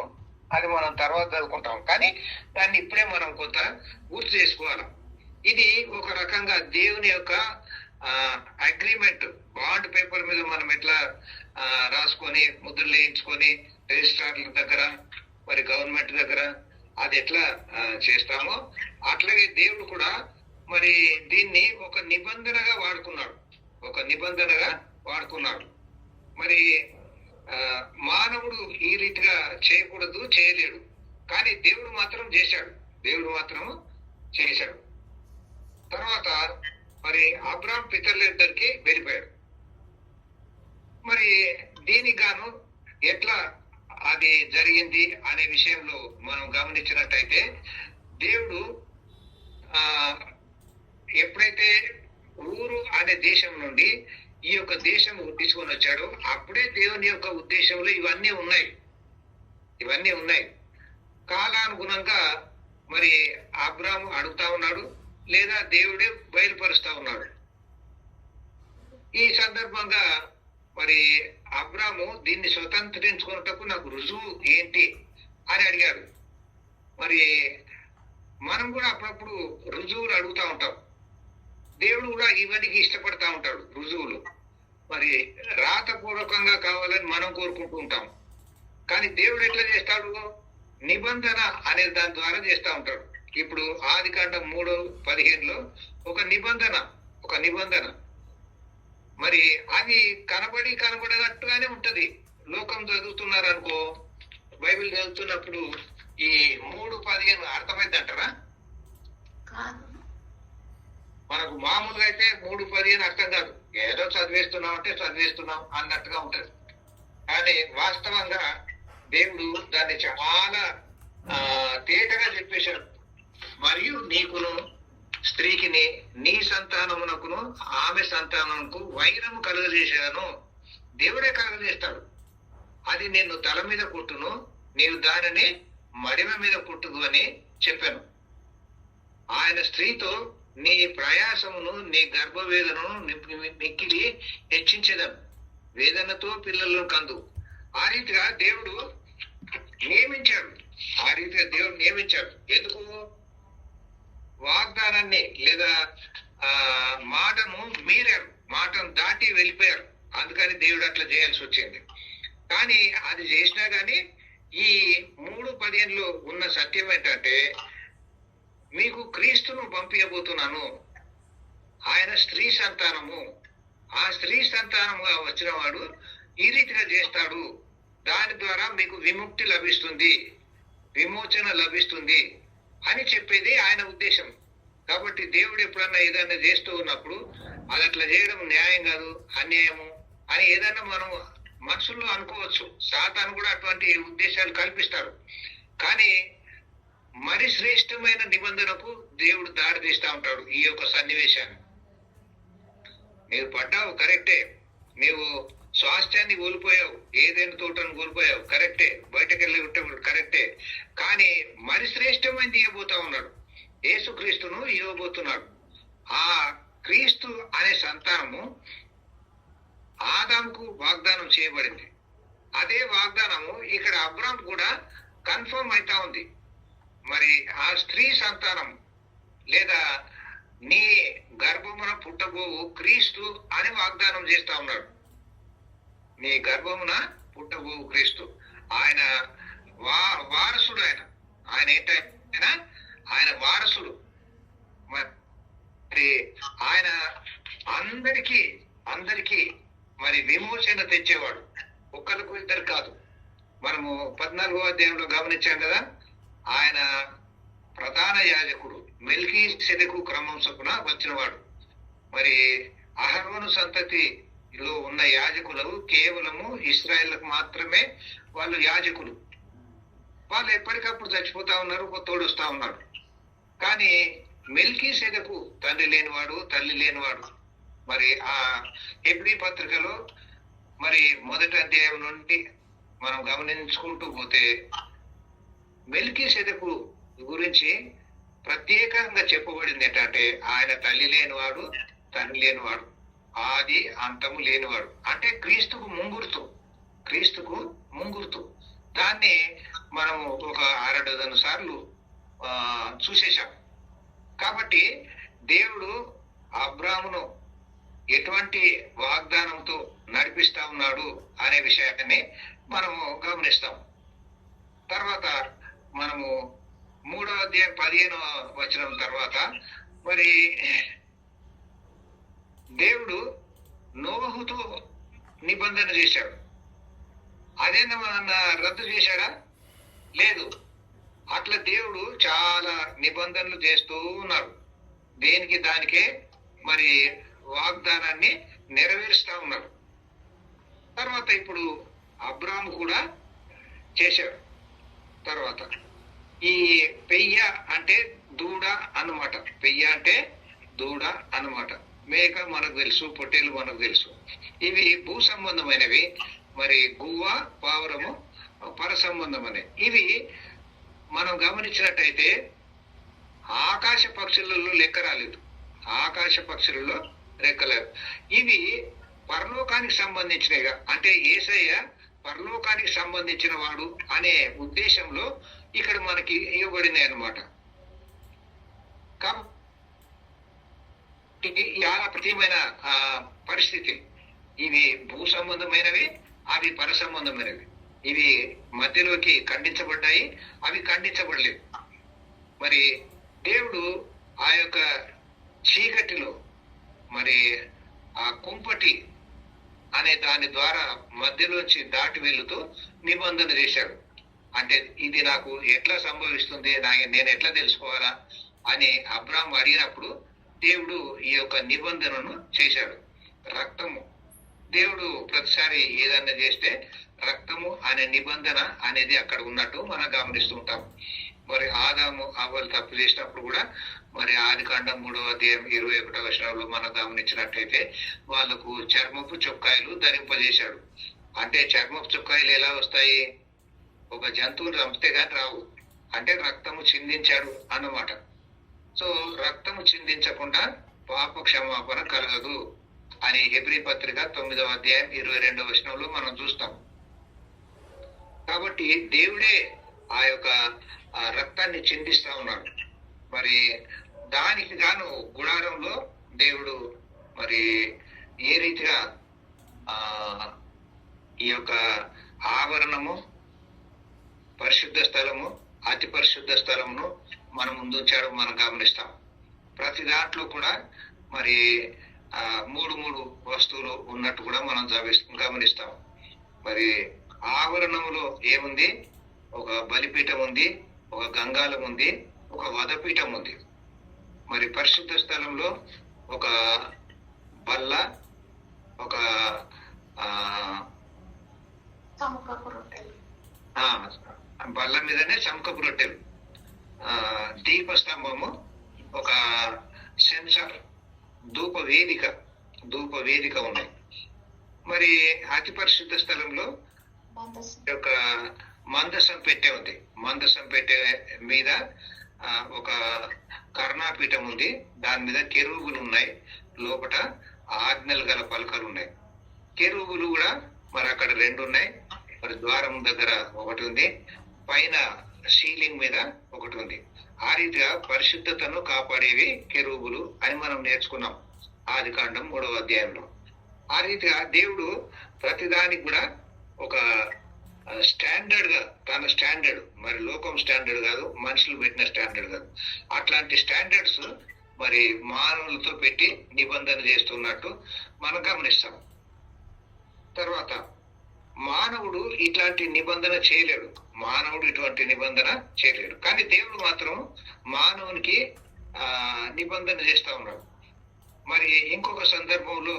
S1: అది మనం తర్వాత చదువుకుంటాం, కానీ దాన్ని ఇప్పుడే మనం కొంత గుర్తు చేసుకోవాలి. ఇది ఒక రకంగా దేవుని యొక్క అగ్రిమెంట్. బాండ్ పేపర్ మీద మనం ఎట్లా రాసుకొని ముద్రలు వేయించుకొని రిజిస్ట్రార్ల దగ్గర మరి గవర్నమెంట్ దగ్గర అది ఎట్లా చేస్తామో అట్లాగే దేవుడు కూడా మరి దీన్ని ఒక నిబంధనగా వాడుకున్నాడు. మరి మానవుడు ఈ రీతిగా చేయకూడదు, చేయలేడు, కానీ దేవుడు మాత్రం చేశాడు. తర్వాత మరి అబ్రాహాం పితరులిద్దరికి వెళ్ళిపోయాడు. మరి దీనికి గాను ఎట్లా అది జరిగింది అనే విషయంలో మనం గమనించినట్టయితే దేవుడు ఆ ఎప్పుడైతే ఊరు అనే దేశం నుండి ఈ యొక్క దేశం తీసుకొని వచ్చాడో అప్పుడే దేవుని యొక్క ఉద్దేశంలో ఇవన్నీ ఉన్నాయి. కాలానుగుణంగా మరి అబ్రాము అడుగుతా ఉన్నాడు, లేదా దేవుడే బయలుపరుస్తా ఉన్నాడు. ఈ సందర్భంగా మరి అబ్రాము దీన్ని స్వతంత్రించుకున్నటకు నాకు రుజువు ఏంటి అని అడిగాడు. మరి మనం కూడా అప్పుడప్పుడు రుజువులు అడుగుతా ఉంటాం. దేవుడు కూడా ఇవన్నీ ఇష్టపడతా ఉంటాడు రుజువులు. మరి రాతపూర్వకంగా కావాలని మనం కోరుకుంటూ ఉంటాం. కానీ దేవుడు ఎట్లా చేస్తాడు? నిబంధన అనే దాని ద్వారా చేస్తా ఉంటాడు. ఇప్పుడు ఆదికాండం 3:15 ఒక నిబంధన మరి అది కనబడనట్టుగానే ఉంటది. లోకం చదువుతున్నారు అనుకో, బైబిల్ చదువుతున్నప్పుడు ఈ 3:15 అర్థమైంది అంటారా? మనకు మామూలుగా అయితే 3:15 అర్థం కాదు. ఏదో చదివేస్తున్నాం అన్నట్టుగా ఉంటది. కానీ వాస్తవంగా దేవుడు దాన్ని చాలా తేటగా చెప్పేశాడు. మరియు నీకును స్త్రీకిని నీ సంతానమునకును ఆమె సంతానమునకు వైరము కలుగజేశాను. దేవుడే కలుగజేస్తాడు. అది నిన్ను తల మీద కొట్టును, నీవు దానిని మడిమ మీద కొట్టుదు అని చెప్పాను. ఆయన స్త్రీతో నీ ప్రయాసమును నీ గర్భవేదనను మిక్కిలి హెచ్చించేదను, వేదనతో పిల్లలను కందు. ఆ రీతిగా దేవుడు నియమించాడు. ఎందుకు? వాగ్దానాన్ని లేదా మాటను మీరారు, మాటను దాటి వెళ్ళిపోయారు. అందుకని దేవుడు అట్లా చేయాల్సి వచ్చింది. కానీ అది చేసినా గాని ఈ 3:15 ఉన్న సత్యం ఏంటంటే, మీకు క్రీస్తును పంపించబోతున్నాను. ఆయన స్త్రీ సంతానము. ఆ స్త్రీ సంతానముగా వచ్చిన వాడు ఈ రీతిగా చేస్తాడు. దాని ద్వారా మీకు విముక్తి లభిస్తుంది, విమోచన లభిస్తుంది అని చెప్పేది ఆయన ఉద్దేశం. కాబట్టి దేవుడు ఎప్పుడన్నా ఏదైనా చేస్తూ ఉన్నప్పుడు అది అట్లా చేయడం న్యాయం కాదు, అన్యాయము అని ఏదైనా మనం మనసులో అనుకోవచ్చు. సాతాను కూడా అటువంటి ఉద్దేశాలు కల్పిస్తాడు. కానీ మరి శ్రేష్టమైన నిబంధనకు దేవుడు దారి తీస్తా ఉంటాడు. ఈ యొక్క సన్నివేశాన్ని నీవు పడ్డావు, కరెక్టే. నీవు స్వాస్థ్యాన్ని కోల్పోయావు, ఏదైనా తోటను కోల్పోయావు, కరెక్టే. బయటకు వెళ్ళి ఉంటే కరెక్టే. కానీ మరి శ్రేష్టమైనది ఇవ్వబోతా ఉన్నాడు. యేసుక్రీస్తును ఇవ్వబోతున్నాడు. ఆ క్రీస్తు అనే సంతానము ఆదాముకు వాగ్దానం చేయబడింది. అదే వాగ్దానము ఇక్కడ అబ్రాం కూడా కన్ఫర్మ్ అవుతా ఉంది. మరి ఆ స్త్రీ సంతానం లేదా నీ గర్భమున పుట్టబోవు క్రీస్తు అని వాగ్దానం చేస్తా ఉన్నాడు. నీ గర్భమున పుట్టబోవు క్రీస్తు. ఆయన వారసుడు. ఆయన ఏంటైనా ఆయన వారసుడు. మరి ఆయన అందరికీ మరి విమోచన తెచ్చేవాడు. ఒక్కరికి ఇద్దరు కాదు. మనము 14వ అధ్యాయంలో గమనించాం కదా, ఆయన ప్రధాన యాజకుడు, మెల్కీసెదెకు క్రమం చొప్పున వచ్చినవాడు. మరి అహరోను సంతతిలో ఉన్న యాజకులు కేవలము ఇశ్రాయేలుకు మాత్రమే వాళ్ళు యాజకులు. వాళ్ళు ఎప్పటికప్పుడు చచ్చిపోతా ఉన్నారు, కొత్తోడు వస్తా ఉన్నాడు. కానీ మెల్కీసెదెకు తండ్రి లేనివాడు, తల్లి లేనివాడు. మరి ఆ హెబ్రీ పత్రికలో మరి 1వ అధ్యాయం నుండి మనం గమనించుకుంటూ పోతే మెల్కీసెదెకు గురించి ప్రత్యేకంగా చెప్పబడింది ఏంటంటే, ఆయన తల్లి లేనివాడు, తండ్రి లేనివాడు, ఆది అంతము లేనివాడు. అంటే క్రీస్తుకు ముంగుర్తు. దాన్ని మనము ఒక 6 డజన్ సార్లు చూసేశాం. కాబట్టి దేవుడు అబ్రామును ఎటువంటి వాగ్దానంతో నడిపిస్తా ఉన్నాడు అనే విషయాన్ని మనము గమనిస్తాం. తర్వాత మనము 3వ అధ్యాయం 15వ వచనం తర్వాత మరి దేవుడు నోవహుతో నిబంధన చేశాడు. అదేమన్నా రద్దు చేశాడా? లేదు. అట్లా దేవుడు చాలా నిబంధనలు చేస్తూ ఉన్నాడు. దేనికి దానికే మరి వాగ్దానాన్ని నెరవేరుస్తా ఉన్నాడు. తర్వాత ఇప్పుడు అబ్రాము కూడా చేశాడు. తర్వాత ఈ పెయ్య అంటే దూడ అన్నమాట. పెయ్య అంటే దూడ అన్నమాట. మేక మనకు తెలుసు, పొట్టేలు మనకు తెలుసు. ఇవి భూ సంబంధమైనవి. మరి గువ్వ, పావురము పర సంబంధమనే. ఇవి మనం గమనించినట్టయితే ఆకాశ పక్షులలో లెక్క రాలేదు. ఆకాశ పక్షులలో లెక్కలేదు. ఇవి పరలోకానికి సంబంధించినవిగా, అంటే యేసయ్య పరలోకానికి సంబంధించిన వాడు అనే ఉద్దేశంలో ఇక్కడ మనకి ఇవ్వబడినాయి అన్నమాట. కాబట్టి చాలా ప్రత్యేకమైన పరిస్థితి. ఇవి భూ సంబంధమైనవి, అవి పర సంబంధమైనవి. ఇవి మధ్యలోకి ఖండించబడ్డాయి, అవి ఖండించబడలేవు. మరి దేవుడు ఆ యొక్క చీకటిలో మరి ఆ కుంపటి అనే దాని ద్వారా మధ్యలోంచి దాటి వెళుతూ నిబంధన చేశాడు. అంటే ఇది నాకు ఎట్లా సంభవిస్తుంది, నేను ఎట్లా తెలుసుకోవాలా అని అబ్రాహాము అడిగినప్పుడు దేవుడు ఈ యొక్క నిబంధనను చేశాడు. రక్తము, దేవుడు ప్రతిసారి ఏదన్నా చేస్తే రక్తము అనే నిబంధన అనేది అక్కడ ఉన్నట్టు మనం గమనిస్తూ ఉంటాం. మరి ఆదాము అవ్వలు తప్పు చేసినప్పుడు కూడా మరి ఆదికాండం 3వ అధ్యాయం 21వ వచనంలో మనం గమనించినట్టయితే వాళ్ళకు చర్మపు చొక్కాయలు ధరింపజేశాడు. అంటే చర్మపు చొక్కాయలు ఎలా వస్తాయి? ఒక జంతువుని చంపితే కానీ రావు. అంటే రక్తము చిందించాడు అన్నమాట. సో రక్తము చిందించకుండా పాప క్షమాపణ కలగదు అని హెబ్రీ పత్రిక 9వ అధ్యాయం 22వ వచనంలో మనం చూస్తాం. కాబట్టి దేవుడే ఆ యొక్క రక్తాన్ని చిందిస్తా ఉన్నాడు. మరి దానికి గాను గుడారంలో దేవుడు మరి ఏ రీతిగా ఈ యొక్క ఆవరణము, పరిశుద్ధ స్థలము, అతి పరిశుద్ధ స్థలమును మన ముందు ఉంచాడు మనం గమనిస్తాం. ప్రతి దాంట్లో కూడా మరి మూడు వస్తువులు ఉన్నట్టు కూడా మనం గమనిస్తాం. మరి ఆవరణములో ఏముంది? ఒక బలిపీఠం ఉంది, ఒక గంగాలం ఉంది, ఒక వధపీఠం ఉంది. మరి పరిశుద్ధ స్థలంలో ఒక బల్ల, ఒక బల్ల మీదనే చమకపు రొట్టెలు, దీపస్తంభము, ఒక సెన్సర్, ధూప వేదిక ఉన్నాయి. మరి అతి పరిశుద్ధ స్థలంలో ఒక మందసం పెట్టె ఉంది. మందసం పెట్టె మీద ఒక కర్ణాపీఠం ఉంది. దాని మీద కెరూబులు ఉన్నాయి. లోపట ఆజ్ఞలు గల పలకలు ఉన్నాయి. కెరూబులు కూడా మరి అక్కడ 2 ఉన్నాయి. మరి ద్వారం దగ్గర ఒకటి ఉంది, పైన సీలింగ్ మీద ఒకటి ఉంది. ఆ రీతిగా పరిశుద్ధతను కాపాడేవి కెరూబులు అని మనం నేర్చుకున్నాం ఆదికాండం 3వ అధ్యాయంలో. ఆ రీతిగా దేవుడు ప్రతిదానికి కూడా ఒక స్టాండర్డ్ గా, తన స్టాండర్డ్, మరి లోకం స్టాండర్డ్ కాదు, మనుషులు పెట్టిన స్టాండర్డ్ కాదు, అట్లాంటి స్టాండర్డ్స్ మరి మానవులతో పెట్టి నిబంధన చేస్తున్నట్టు మనం గమనిస్తాం. తర్వాత మానవుడు ఇట్లాంటి నిబంధన చేయలేడు. ఇటువంటి నిబంధన చేయలేడు. కానీ దేవుడు మాత్రం మానవునికి నిబంధన చేస్తా ఉన్నాడు. మరి ఇంకొక సందర్భంలో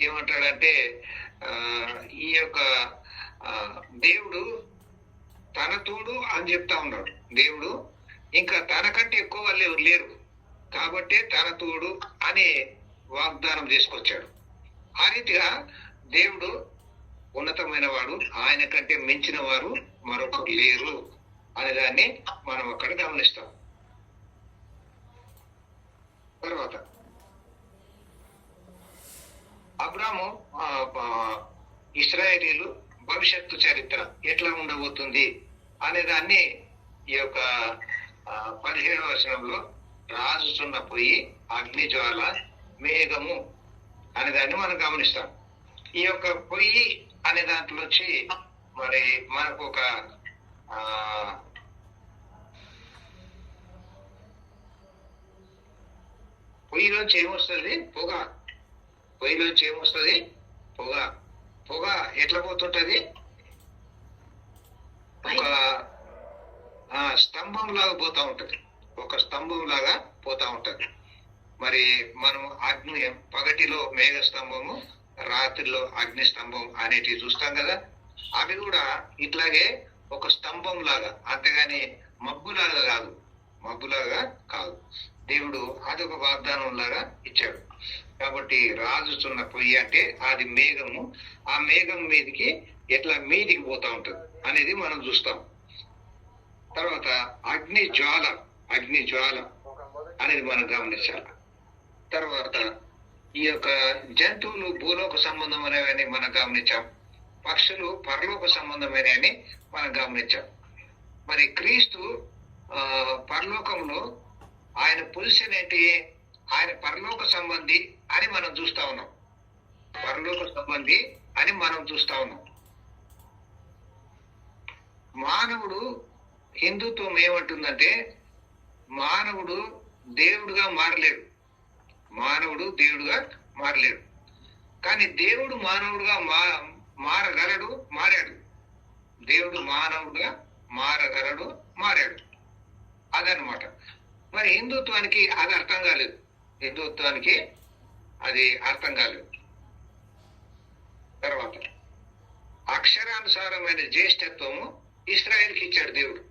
S1: ఏమంటాడంటే ఈ యొక్క దేవుడు తన తోడు అని చెప్తా ఉన్నాడు. దేవుడు ఇంకా తనకంటే ఎక్కువ వాళ్ళు ఎవరు లేరు కాబట్టి తన తోడు అనే వాగ్దానం చేసుకొచ్చాడు. ఆ రీతిగా దేవుడు ఉన్నతమైన వాడు, ఆయన కంటే మించిన వారు మరొకరు లేరు అనే దాన్ని మనం అక్కడ గమనిస్తాం. తర్వాత అబ్రాము ఇశ్రాయేలీలు భవిష్యత్తు చరిత్ర ఎట్లా ఉండబోతుంది అనే దాన్ని ఈ యొక్క 17వ వచనంలో రాజుచున్న పొయ్యి, అగ్నిజ్వాల, మేఘము అనే దాన్ని మనం గమనిస్తాం. ఈ యొక్క పొయ్యి అనే దాంట్లో వచ్చి మరి మనకు ఒక పొయ్యిలోంచి ఏమొస్తుంది? పొయ్యిలోంచి ఏమొస్తుంది? పొగ ఎట్లా పోతుంటది? ఒక స్తంభం లాగా పోతా ఉంటది. ఒక స్తంభం లాగా పోతా ఉంటది. మరి మనం పగటిలో మేఘ స్తంభము, రాత్రిలో అగ్ని స్తంభం అనేటివి చూస్తాం కదా. అవి కూడా ఇట్లాగే ఒక స్తంభం లాగా, అంతేగాని మబ్బులాగా కాదు, మబ్బులాగా కాదు. దేవుడు అదొక వాగ్దానం లాగా ఇచ్చాడు. కాబట్టి రాజుచున్న పొయ్యి అంటే అది మేఘము, ఆ మేఘం మీదకి ఎట్లా మీదికి పోతా ఉంటది అనేది మనం చూస్తాం. తర్వాత అగ్ని జ్వాల, అగ్ని జ్వాల అనేది మనం గమనించాలి. తర్వాత ఈ యొక్క జంతువులు భూలోక సంబంధమైనవని మనం గమనించాం, పక్షులు పరలోక సంబంధమైనవని మనం గమనించాం. మరి క్రీస్తు పరలోకంలో ఆయన పొజిషన్ ఏంటి? ఆయన పరలోక సంబంధి అని మనం చూస్తా ఉన్నాం, పరలోక సంబంధి అని మనం చూస్తా ఉన్నాం. మానవుడు, హిందుత్వం ఏమంటుందంటే మానవుడు దేవుడుగా మారలేడు, మానవుడు దేవుడుగా మారలేడు. కానీ దేవుడు మానవుడుగా మారగలడు, మారాడు. దేవుడు మానవుడుగా మారగలడు, మారాడు. అదనమాట. మరి హిందుత్వానికి అది అర్థం కాలేదు, హిందుత్వానికి అది అర్థం కాలేదు. తర్వాత అక్షరానుసారమైన జ్యేష్ఠత్వము ఇశ్రాయేల్కి ఇచ్చాడు దేవుడు,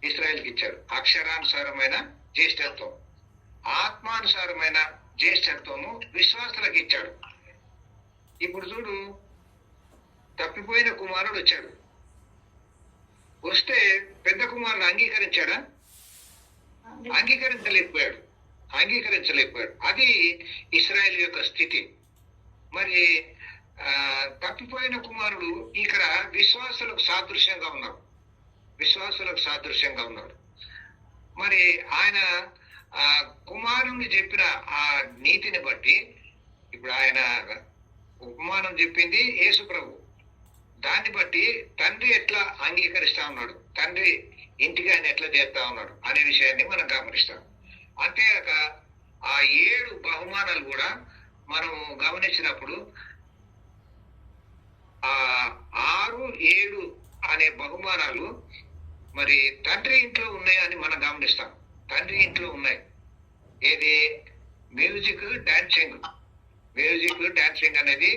S1: ఇశ్రాయేల్కి ఇచ్చాడు అక్షరానుసారమైన జ్యేష్ఠత్వం. ఆత్మానుసారమైన జ్యేష్ఠత్వము విశ్వాసులకు ఇచ్చాడు. ఇప్పుడు చూడు, తప్పిపోయిన కుమారుడు వచ్చాడు, వస్తే పెద్ద కుమారుడు అంగీకరించాడా? అంగీకరించలేకపోయాడు, అంగీకరించలేకపోయాడు. అది ఇశ్రాయేల్ యొక్క స్థితి. మరి తప్పిపోయిన కుమారుడు ఇక్కడ విశ్వాసులకు సాదృశ్యంగా ఉన్నాడు, విశ్వాసులకు సాదృశ్యంగా ఉన్నాడు. మరి ఆయన కుమారుని చెప్పిన ఆ నీతిని బట్టి ఇప్పుడు ఆయన ఉపమానం చెప్పింది యేసు ప్రభు, దాన్ని బట్టి తండ్రి ఎట్లా అంగీకరిస్తా ఉన్నాడు, తండ్రి ఇంటికి ఆయన ఎట్లా చేస్తా ఉన్నాడు అనే విషయాన్ని మనం గమనిస్తాం. అంతేకాక ఆ 7 బహుమానాలు కూడా మనం గమనించినప్పుడు ఆ 6, 7 అనే బహుమానాలు మరి తండ్రి ఇంట్లో ఉన్నాయని మనం గమనిస్తాం, తండ్రి ఇంట్లో ఉన్నాయి. ఏది? మ్యూజిక్ డాన్సింగ్, మ్యూజిక్ డాన్సింగ్ అనేది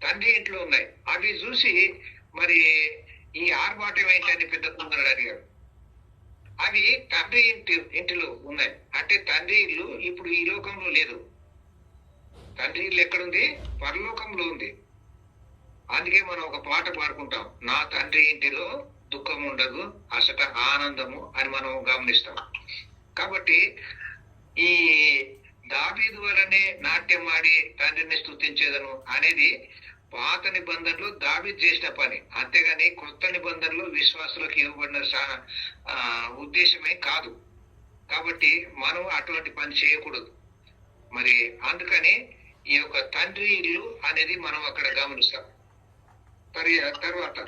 S1: తండ్రి ఇంట్లో ఉన్నాయి. అవి చూసి మరి ఈ ఆర్భాటం ఏంటని పెద్ద కుమారుడు అడిగాడు. అవి తండ్రి ఇంటిలో ఉన్నాయి. అంటే తండ్రి ఇల్లు ఇప్పుడు ఈ లోకంలో లేదు, తండ్రి ఇల్లు ఎక్కడుంది? పరలోకంలో ఉంది. అందుకే మనం ఒక పాట పాడుకుంటాం, నా తండ్రి ఇంటిలో దుఃఖం ఉండదు, అసట ఆనందము అని మనం గమనిస్తాం. కాబట్టి ఈ దావీదు వలనే నాట్యం ఆడి తండ్రిని స్తుతించేదను అనేది పాత నిబంధనలో దావీదు చేసిన పని, అంతేగాని కొత్త నిబంధనలో విశ్వాసులకు ఇవ్వబడిన ఉద్దేశమే కాదు. కాబట్టి మనం అటువంటి పని చేయకూడదు. మరి అందుకని ఈ యొక్క తండ్రి ఇల్లు అనేది మనం అక్కడ గమనిస్తాం. తర్వాత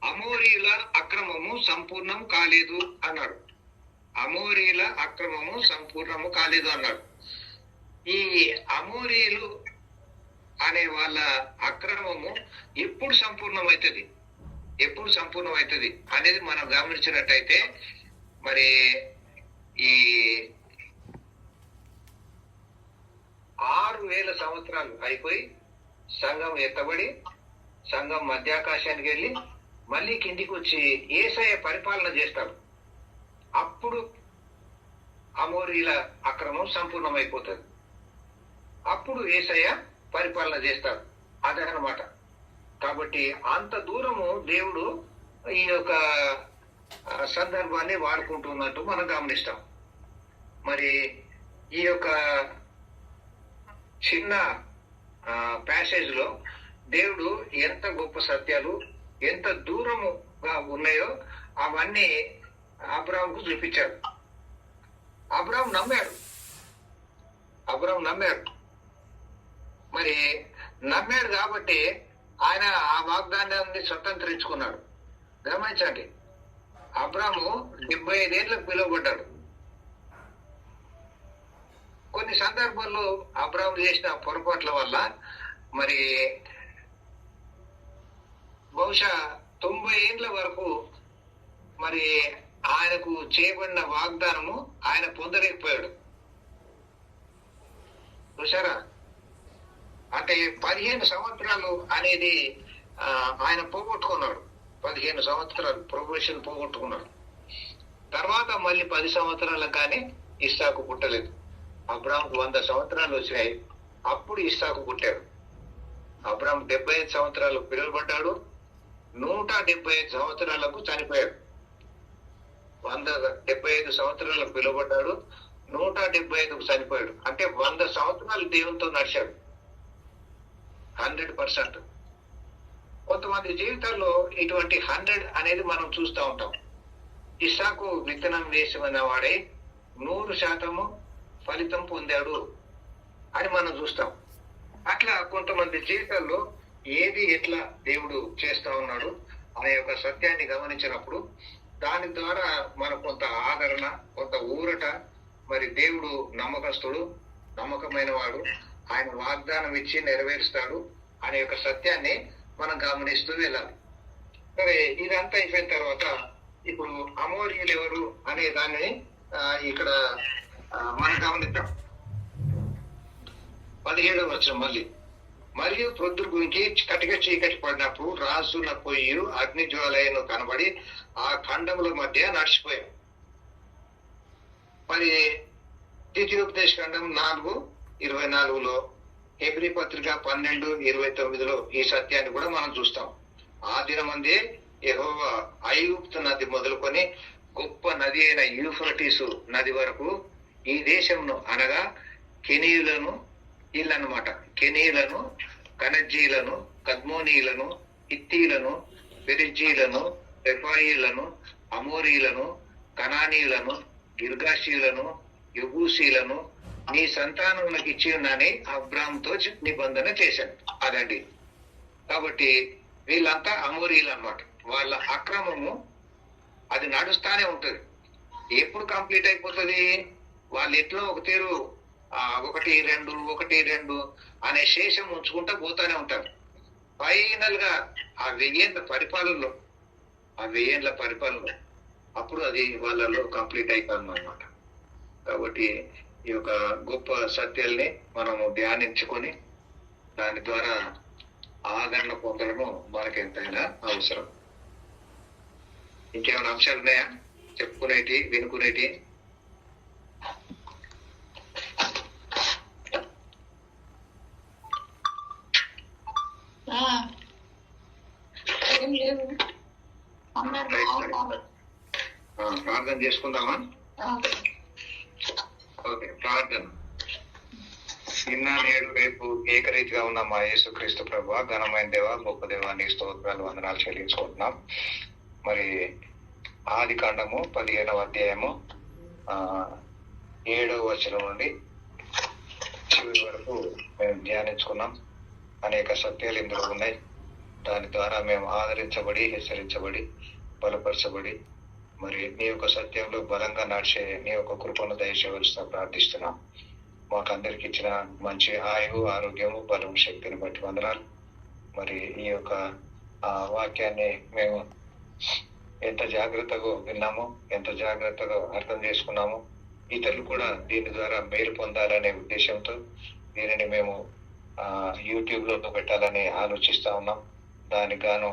S1: అమోరీల అక్రమము సంపూర్ణం కాలేదు అన్నాడు, అమోరీల అక్రమము సంపూర్ణము కాలేదు అన్నాడు. ఈ అమోరీలు అనే వాళ్ళ అక్రమము ఎప్పుడు సంపూర్ణమవుతుంది, ఎప్పుడు సంపూర్ణమవుతుంది అనేది మనం గమనించినట్టయితే మరి ఈ 6000 సంవత్సరాలు అయిపోయి సంఘం ఎత్తబడి సంఘం మధ్యాకాశానికి వెళ్ళి మళ్ళీ కిందికి వచ్చి యేసయ్య పరిపాలన చేస్తాడు. అప్పుడు అమోరీల అక్రమం సంపూర్ణమైపోతుంది, అప్పుడు యేసయ్య పరిపాలన చేస్తాడు. అదనమాట. కాబట్టి అంత దూరము దేవుడు ఈ యొక్క సందర్భాన్ని వాడుకుంటున్నట్టు మనం గమనిస్తాం. మరి ఈ యొక్క చిన్న ప్యాసేజ్ లో దేవుడు ఎంత గొప్ప సత్యాలు ఎంత దూరముగా ఉన్నాయో అవన్నీ అబ్రాహాముకు చూపించాడు. అబ్రాహాము నమ్మాడు, అబ్రాహాము నమ్మాడు. మరి నమ్మాడు కాబట్టి ఆయన ఆ వాగ్దానాన్ని స్వతంత్రించుకున్నాడు. గమనించండి, అబ్రాహాము 75 ఏళ్లకు పిలువబడ్డాడు. కొన్ని సందర్భాల్లో అబ్రాహాము చేసిన పొరపాట్ల వల్ల మరి బహుశా 90 ఏళ్ల వరకు మరి ఆయనకు చేయబడిన వాగ్దానము ఆయన పొందలేకపోయాడు. చూసారా? అంటే 15 సంవత్సరాలు అనేది ఆయన పోగొట్టుకున్నాడు. 15 సంవత్సరాలు ప్రొబేషన్ పోగొట్టుకున్నాడు. తర్వాత మళ్ళీ 10 సంవత్సరాలకు కానీ ఇస్సాకు పుట్టలేదు. అబ్రాహాంకు 100 సంవత్సరాలు వచ్చినాయి, అప్పుడు ఇస్సాకు పుట్టాడు. అబ్రాహాం 75 సంవత్సరాలకు పిలువబడ్డాడు, 175 సంవత్సరాలకు చనిపోయాడు. 175 సంవత్సరాలకు పిలువబడ్డాడు, 175కు చనిపోయాడు. అంటే 100 సంవత్సరాలు దేవునితో నడిచాడు 100%. కొంతమంది జీవితాల్లో ఇటువంటి 100 అనేది మనం చూస్తూ ఉంటాం. ఇస్సాకు విత్తనం వేసిన వాడే 100% ఫలితం పొందాడు అని మనం చూస్తాం. అట్లా కొంతమంది జీవితాల్లో ఏది ఎట్లా దేవుడు చేస్తా ఉన్నాడు అనే యొక్క సత్యాన్ని గమనించినప్పుడు దాని ద్వారా మనకు కొంత ఆదరణ, కొంత ఊరట, మరి దేవుడు నమ్మకస్తుడు, నమ్మకమైన వాడు, ఆయన వాగ్దానం ఇచ్చి నెరవేరుస్తాడు అనే యొక్క సత్యాన్ని మనం గమనిస్తూ వెళ్ళాలి. సరే, ఇదంతా అయిపోయిన తర్వాత ఇప్పుడు అమోరీయులు ఎవరు అనే దాన్ని ఇక్కడ మనం గమనిద్దాం. 17వ వచనం మళ్ళీ, మరియు ప్రొద్దురు గురించి కటిక చీకటి పడినప్పుడు రాజుల పొయ్యి అగ్ని జ్వాలయను కనబడి ఆ ఖండముల మధ్య నడిచిపోయాం. మరి ద్వితీయోపదేశ ఖండం 4:24లో, హెబ్రీ పత్రిక 12:29లో ఈ సత్యాన్ని కూడా మనం చూస్తాం. ఆ దినమందే యెహోవా ఐగుప్తు నది మొదలుకొని గొప్ప నది అయిన యూఫ్రటీసు నది వరకు ఈ దేశంను, అనగా కెనీయులను, వీళ్ళనమాట, కెనీయులను, కనజ్జీలను, కద్మోనీయులను, హిత్తీయులను, పెరిజ్జీలను, రెఫాయీలను, అమోరీయులను, కనానీయులను, గిర్గాషీయులను, యెబూసీలను నీ సంతానములకు ఇచ్చి ఉన్నానని అబ్రాహాముతో నిబంధన చేశాను. అదండి. కాబట్టి వీళ్ళంతా అమోరీయులు అన్నమాట. వాళ్ళ అక్రమము అది నడుస్తానే ఉంటది. ఎప్పుడు కంప్లీట్ అయిపోతుంది? వాళ్ళు ఎట్లా ఒక తీరు 1-2 అనే శేషం ఉంచుకుంటా పోతానే ఉంటారు. ఫైనల్ గా ఆ 1000 పరిపాలనలో అప్పుడు అది వాళ్ళలో కంప్లీట్ అయిపోయింది అన్నమాట. కాబట్టి ఈ యొక్క గొప్ప సత్యాల్ని మనము ధ్యానించుకొని దాని ద్వారా ఆదరణ పొందడము మనకి ఎంతైనా అవసరం. ఇంకేమైనా అంశాలు ఉన్నాయా చెప్పుకునేటి, వినుకునేటి?
S2: ఏం లేదు, అందరూ బాగున్నారు.
S1: ప్రార్థన చేసుకుందామా? ఓకే, ప్రార్థన. నిన్న నేడు రేపు ఏకరీతిగా ఉన్న మా యేసుక్రీస్తు ప్రభువా, ఘనమైన దేవ, గొప్ప దేవా, నీ స్తోత్రాలు, వందనాలు చెల్లించుకుంటున్నాం. మరి ఆది కాండము 15వ అధ్యాయము 7వ వచనం నుండి చివరి వరకు మేము ధ్యానించుకున్నాం. అనేక సత్యాలు ఇందులో ఉన్నాయి. దాని ద్వారా మేము ఆదరించబడి, హెచ్చరించబడి, బలపరచబడి, మరి నీ యొక్క సత్యంలో బలంగా నడిచే నీ యొక్క కృపను దయచేయవలసిన ప్రార్థిస్తున్నాం. మాకు అందరికి ఇచ్చిన మంచి ఆయువు, ఆరోగ్యము, బలం, శక్తిని బట్టి వందనాలు. మరి ఈ యొక్క వాక్యాన్ని మేము ఎంత జాగ్రత్తగా విన్నామో, ఎంత జాగ్రత్తగా అర్థం చేసుకున్నామో, ఇతరులు కూడా దీని ద్వారా మేలు పొందాలనే ఉద్దేశంతో దీనిని మేము యూట్యూబ్ లో పెట్టాలని ఆలోచిస్తా ఉన్నాం. దానికి గాను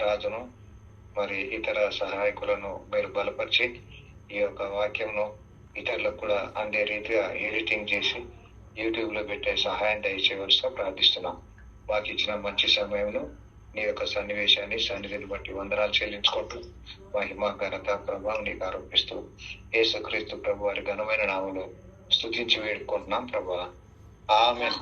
S1: రాజును, మరి ఇతర సహాయకులను మీరు బలపరిచి ఈ యొక్క వాక్యంను ఇతరులకు కూడా అందే రీతిగా ఎడిటింగ్ చేసి యూట్యూబ్ లో పెట్టే సహాయం దయచేయవలసిగా ప్రార్థిస్తున్నాం. మాకు ఇచ్చిన మంచి సమయంలో నీ యొక్క సన్నివేశాన్ని, సన్నిధిని బట్టి వందనాలు చెల్లించుకుంటూ మహిమ, ఘనత, ప్రభావం నీకు ఆరోపిస్తూ యేసుక్రీస్తు ప్రభు వారి ఘనమైన నామములో స్తుతించి వేడుకుంటున్నాం ప్రభా. ఆమేన్.